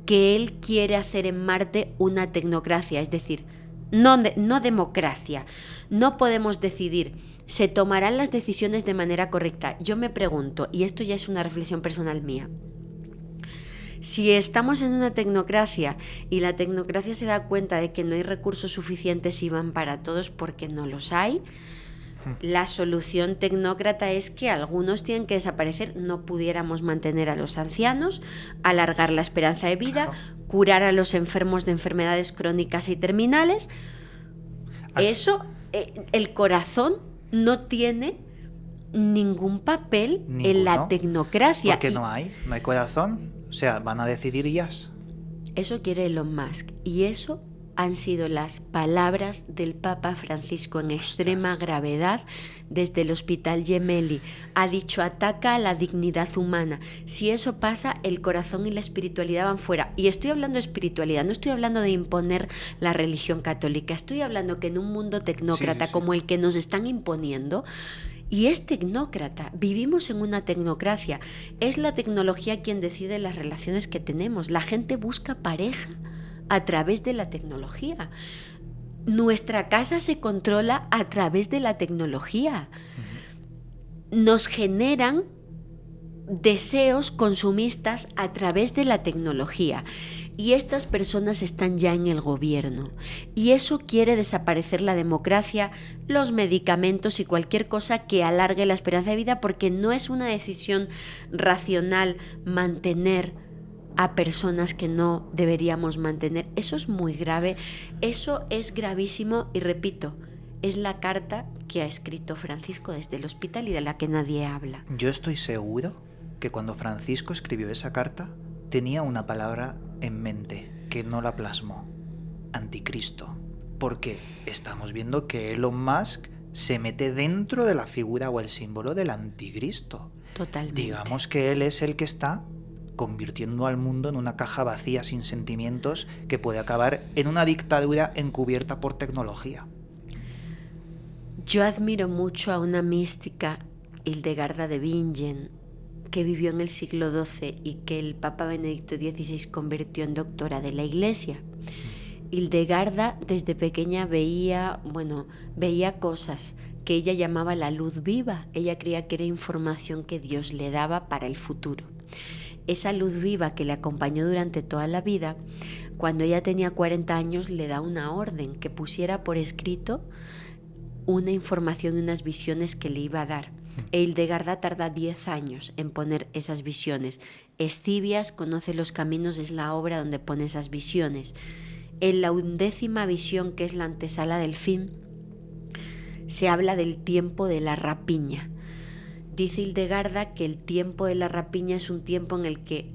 que él quiere hacer en Marte una tecnocracia, es decir, no democracia. No podemos decidir, se tomarán las decisiones de manera correcta. Yo me pregunto, y esto ya es una reflexión personal mía, si estamos en una tecnocracia y la tecnocracia se da cuenta de que no hay recursos suficientes y van para todos porque no los hay, la solución tecnócrata es que algunos tienen que desaparecer. No pudiéramos mantener a los ancianos, alargar la esperanza de vida, curar a los enfermos de enfermedades crónicas y terminales. Eso, el corazón no tiene ningún papel en la tecnocracia. Porque no hay corazón. O sea, van a decidir ellas. Eso quiere Elon Musk. Y eso han sido las palabras del Papa Francisco en extrema gravedad desde el Hospital Gemelli. Ha dicho, ataca a la dignidad humana. Si eso pasa, el corazón y la espiritualidad van fuera. Y estoy hablando de espiritualidad, no estoy hablando de imponer la religión católica. Estoy hablando que en un mundo tecnócrata como el que nos están imponiendo, y es tecnócrata, vivimos en una tecnocracia. Es la tecnología quien decide las relaciones que tenemos. La gente busca pareja a través de la tecnología. Nuestra casa se controla a través de la tecnología. Nos generan deseos consumistas a través de la tecnología. Y estas personas están ya en el gobierno. Y eso quiere desaparecer la democracia, los medicamentos y cualquier cosa que alargue la esperanza de vida, porque no es una decisión racional mantener a personas que no deberíamos mantener. Eso es muy grave, eso es gravísimo y repito, es la carta que ha escrito Francisco desde el hospital y de la que nadie habla. Yo estoy seguro que cuando Francisco escribió esa carta tenía una palabra en mente que no la plasmó: anticristo. Porque estamos viendo que Elon Musk se mete dentro de la figura o el símbolo del anticristo. Totalmente. Digamos que él es el que está convirtiendo al mundo en una caja vacía sin sentimientos que puede acabar en una dictadura encubierta por tecnología. Yo admiro mucho a una mística, Hildegarda de Bingen, que vivió en el siglo XII y que el Papa Benedicto XVI convirtió en doctora de la Iglesia. Hildegarda desde pequeña veía cosas que ella llamaba la luz viva. Ella creía que era información que Dios le daba para el futuro. Esa luz viva que le acompañó durante toda la vida, cuando ella tenía 40 años le da una orden que pusiera por escrito una información y unas visiones que le iba a dar. E Hildegarda tarda 10 años en poner esas visiones. Escibias, Conoce los caminos, es la obra donde pone esas visiones. En la 11ª visión, que es la antesala del fin, se habla del tiempo de la rapiña. Dice Hildegarda que el tiempo de la rapiña es un tiempo en el que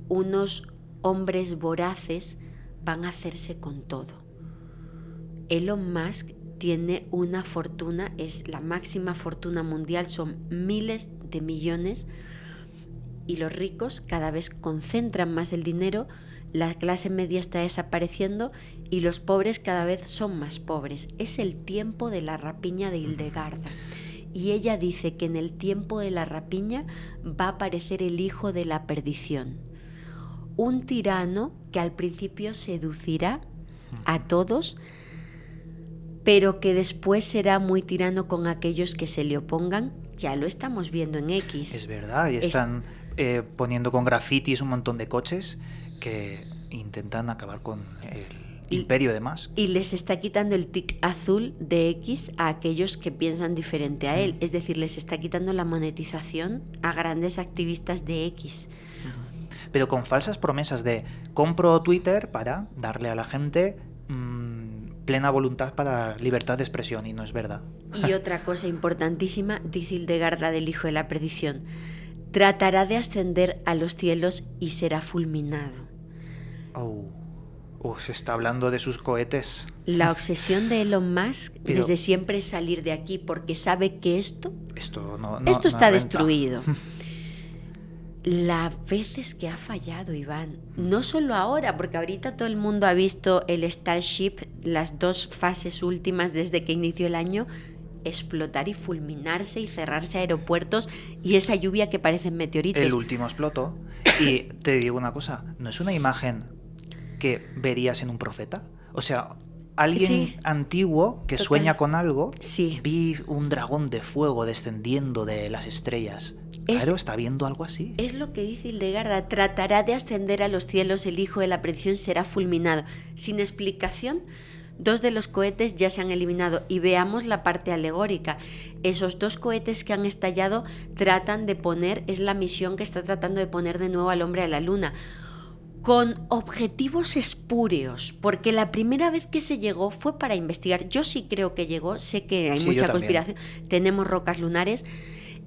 unos hombres voraces van a hacerse con todo. Elon Musk tiene una fortuna, es la máxima fortuna mundial, son miles de millones, y los ricos cada vez concentran más el dinero, la clase media está desapareciendo y los pobres cada vez son más pobres. Es el tiempo de la rapiña de Hildegarda. y ella dice que en el tiempo de la rapiña va a aparecer el hijo de la perdición. Un tirano que al principio seducirá a todos, pero que después será muy tirano con aquellos que se le opongan. Ya lo estamos viendo en X. Es verdad, y están poniendo con grafitis un montón de coches que intentan acabar con el imperio de Musk. Y les está quitando el tic azul de X a aquellos que piensan diferente a él. Es decir, les está quitando la monetización a grandes activistas de X. Pero con falsas promesas de compro Twitter para darle a la gente plena voluntad para libertad de expresión, y no es verdad. Y otra cosa importantísima, dice Hildegarda del hijo de la perdición: tratará de ascender a los cielos y será fulminado. Se está hablando de sus cohetes. La obsesión de Elon Musk desde siempre es salir de aquí, porque sabe que esto está destruido. Las veces que ha fallado, Iván, no solo ahora, porque ahorita todo el mundo ha visto el Starship, las 2 fases últimas desde que inició el año, explotar y fulminarse y cerrarse aeropuertos, y esa lluvia que parecen meteoritos. El último explotó. Y te digo una cosa, ¿no es una imagen que verías en un profeta? O sea, alguien antiguo que sueña con algo, vi un dragón de fuego descendiendo de las estrellas. Claro, está viendo algo así. Es lo que dice Hildegarda: tratará de ascender a los cielos, el hijo de la perdición será fulminado. Sin explicación, 2 de los cohetes ya se han eliminado. Y veamos la parte alegórica. Esos 2 cohetes que han estallado es la misión que está tratando de poner de nuevo al hombre a la luna, con objetivos espúreos, porque la primera vez que se llegó fue para investigar. Yo sí creo que llegó, sé que hay mucha conspiración, tenemos rocas lunares.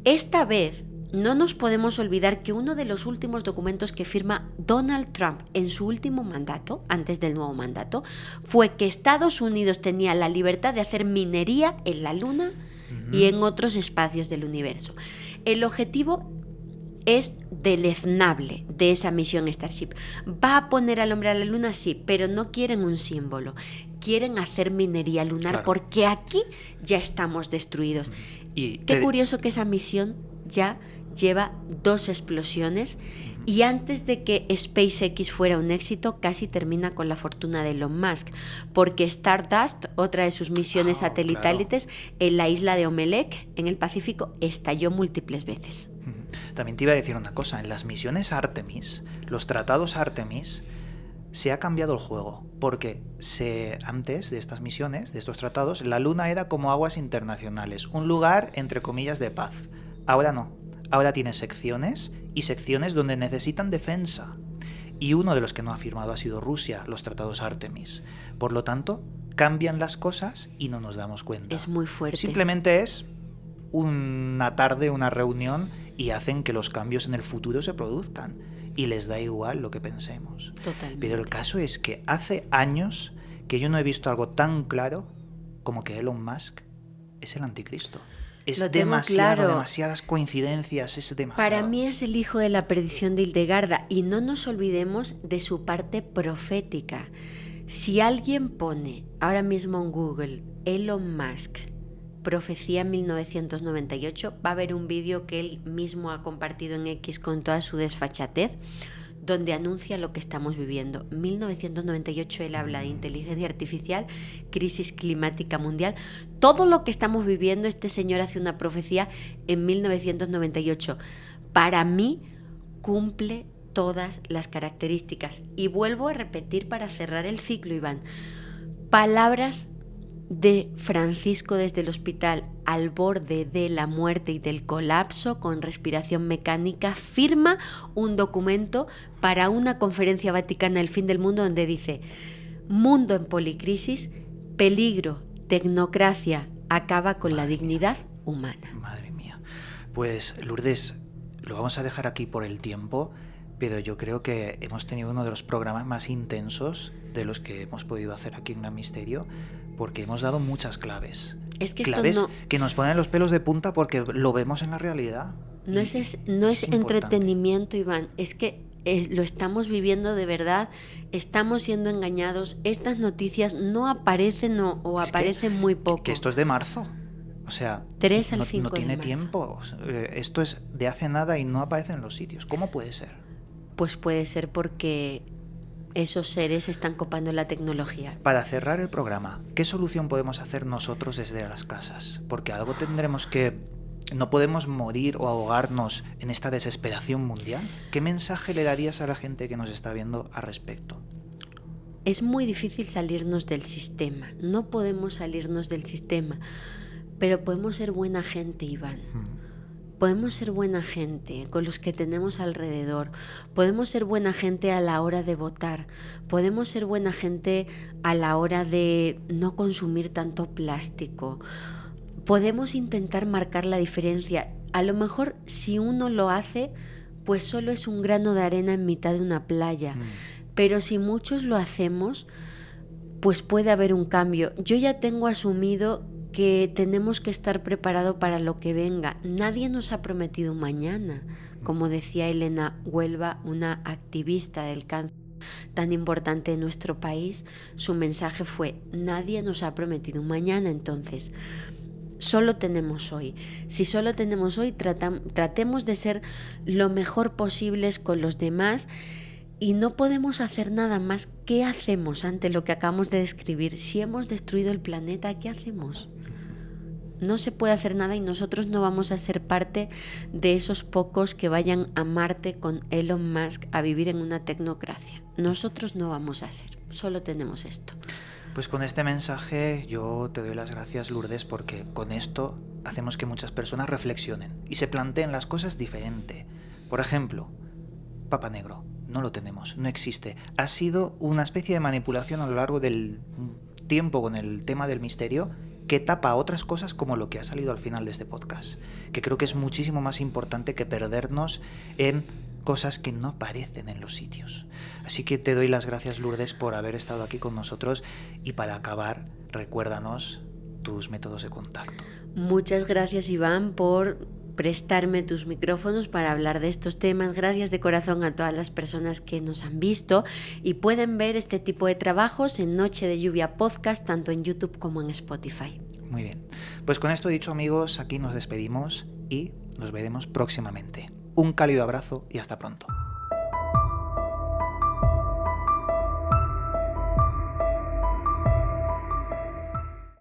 Esta vez no nos podemos olvidar que uno de los últimos documentos que firma Donald Trump en su último mandato, antes del nuevo mandato, fue que Estados Unidos tenía la libertad de hacer minería en la Luna y en otros espacios del universo. El objetivo es deleznable de esa misión Starship. ¿Va a poner al hombre a la Luna? Sí, pero no quieren un símbolo. Quieren hacer minería lunar, porque aquí ya estamos destruidos. Qué curioso que esa misión ya lleva 2 explosiones, y antes de que SpaceX fuera un éxito, casi termina con la fortuna de Elon Musk, porque Stardust, otra de sus misiones satelitales, en la isla de Omelec, en el Pacífico, estalló múltiples veces. También te iba a decir una cosa: en las misiones Artemis, los tratados Artemis, se ha cambiado el juego, porque antes de estas misiones, de estos tratados, la Luna era como aguas internacionales, un lugar entre comillas de paz. Ahora no. Ahora tiene secciones y secciones donde necesitan defensa. Y uno de los que no ha firmado ha sido Rusia, los tratados Artemis. Por lo tanto, cambian las cosas y no nos damos cuenta. Es muy fuerte. Simplemente es una tarde, una reunión, y hacen que los cambios en el futuro se produzcan. Y les da igual lo que pensemos. Totalmente. Pero el caso es que hace años que yo no he visto algo tan claro como que Elon Musk es el anticristo. Es demasiadas coincidencias, es demasiado. Para mí es el hijo de la perdición de Hildegarda, y no nos olvidemos de su parte profética. Si alguien pone ahora mismo en Google Elon Musk, profecía 1998, va a haber un vídeo que él mismo ha compartido en X con toda su desfachatez, donde anuncia lo que estamos viviendo. 1998 él habla de inteligencia artificial, crisis climática mundial. Todo lo que estamos viviendo, este señor hace una profecía en 1998. Para mí cumple todas las características. Y vuelvo a repetir para cerrar el ciclo, Iván. Palabras de Francisco desde el hospital, al borde de la muerte y del colapso, con respiración mecánica, firma un documento para una conferencia vaticana del fin del mundo, donde dice: mundo en policrisis, peligro, tecnocracia, acaba con la dignidad humana. Madre mía. Pues Lourdes, lo vamos a dejar aquí por el tiempo, pero yo creo que hemos tenido uno de los programas más intensos de los que hemos podido hacer aquí en Gran Misterio, porque hemos dado muchas claves. Es que claves que nos ponen los pelos de punta porque lo vemos en la realidad. No es entretenimiento, Iván, es que lo estamos viviendo de verdad, estamos siendo engañados, estas noticias no aparecen o aparecen muy poco. Que esto es de marzo. O sea, 3 al 5 no tiene de marzo. tiempo. Esto es de hace nada y no aparece en los sitios. ¿Cómo puede ser? Pues puede ser porque esos seres están copando la tecnología. Para cerrar el programa, ¿qué solución podemos hacer nosotros desde las casas? Porque algo tendremos que... ¿No podemos morir o ahogarnos en esta desesperación mundial? ¿Qué mensaje le darías a la gente que nos está viendo al respecto? Es muy difícil salirnos del sistema. No podemos salirnos del sistema. Pero podemos ser buena gente, Iván. Podemos ser buena gente con los que tenemos alrededor. Podemos ser buena gente a la hora de votar. Podemos ser buena gente a la hora de no consumir tanto plástico. Podemos intentar marcar la diferencia. A lo mejor si uno lo hace, pues solo es un grano de arena en mitad de una playa. Pero si muchos lo hacemos, pues puede haber un cambio. Yo ya tengo asumido que tenemos que estar preparados para lo que venga. Nadie nos ha prometido un mañana. Como decía Elena Huelva, una activista del cáncer tan importante en nuestro país, su mensaje fue: nadie nos ha prometido un mañana. Entonces, solo tenemos hoy. Si solo tenemos hoy, tratemos de ser lo mejor posibles con los demás. Y no podemos hacer nada más. ¿Qué hacemos ante lo que acabamos de describir? Si hemos destruido el planeta, ¿qué hacemos? No se puede hacer nada y nosotros no vamos a ser parte de esos pocos que vayan a Marte con Elon Musk a vivir en una tecnocracia. Nosotros no vamos a ser. Solo tenemos esto. Pues con este mensaje yo te doy las gracias, Lourdes, porque con esto hacemos que muchas personas reflexionen y se planteen las cosas diferente. Por ejemplo, Papa Negro. No lo tenemos, no existe. Ha sido una especie de manipulación a lo largo del tiempo con el tema del misterio que tapa otras cosas como lo que ha salido al final de este podcast, que creo que es muchísimo más importante que perdernos en cosas que no aparecen en los sitios. Así que te doy las gracias, Lourdes, por haber estado aquí con nosotros y para acabar, recuérdanos tus métodos de contacto. Muchas gracias, Iván, por prestarme tus micrófonos para hablar de estos temas. Gracias de corazón a todas las personas que nos han visto y pueden ver este tipo de trabajos en Noche de Lluvia Podcast, tanto en YouTube como en Spotify. Muy bien. Pues con esto dicho, amigos, aquí nos despedimos y nos veremos próximamente. Un cálido abrazo y hasta pronto.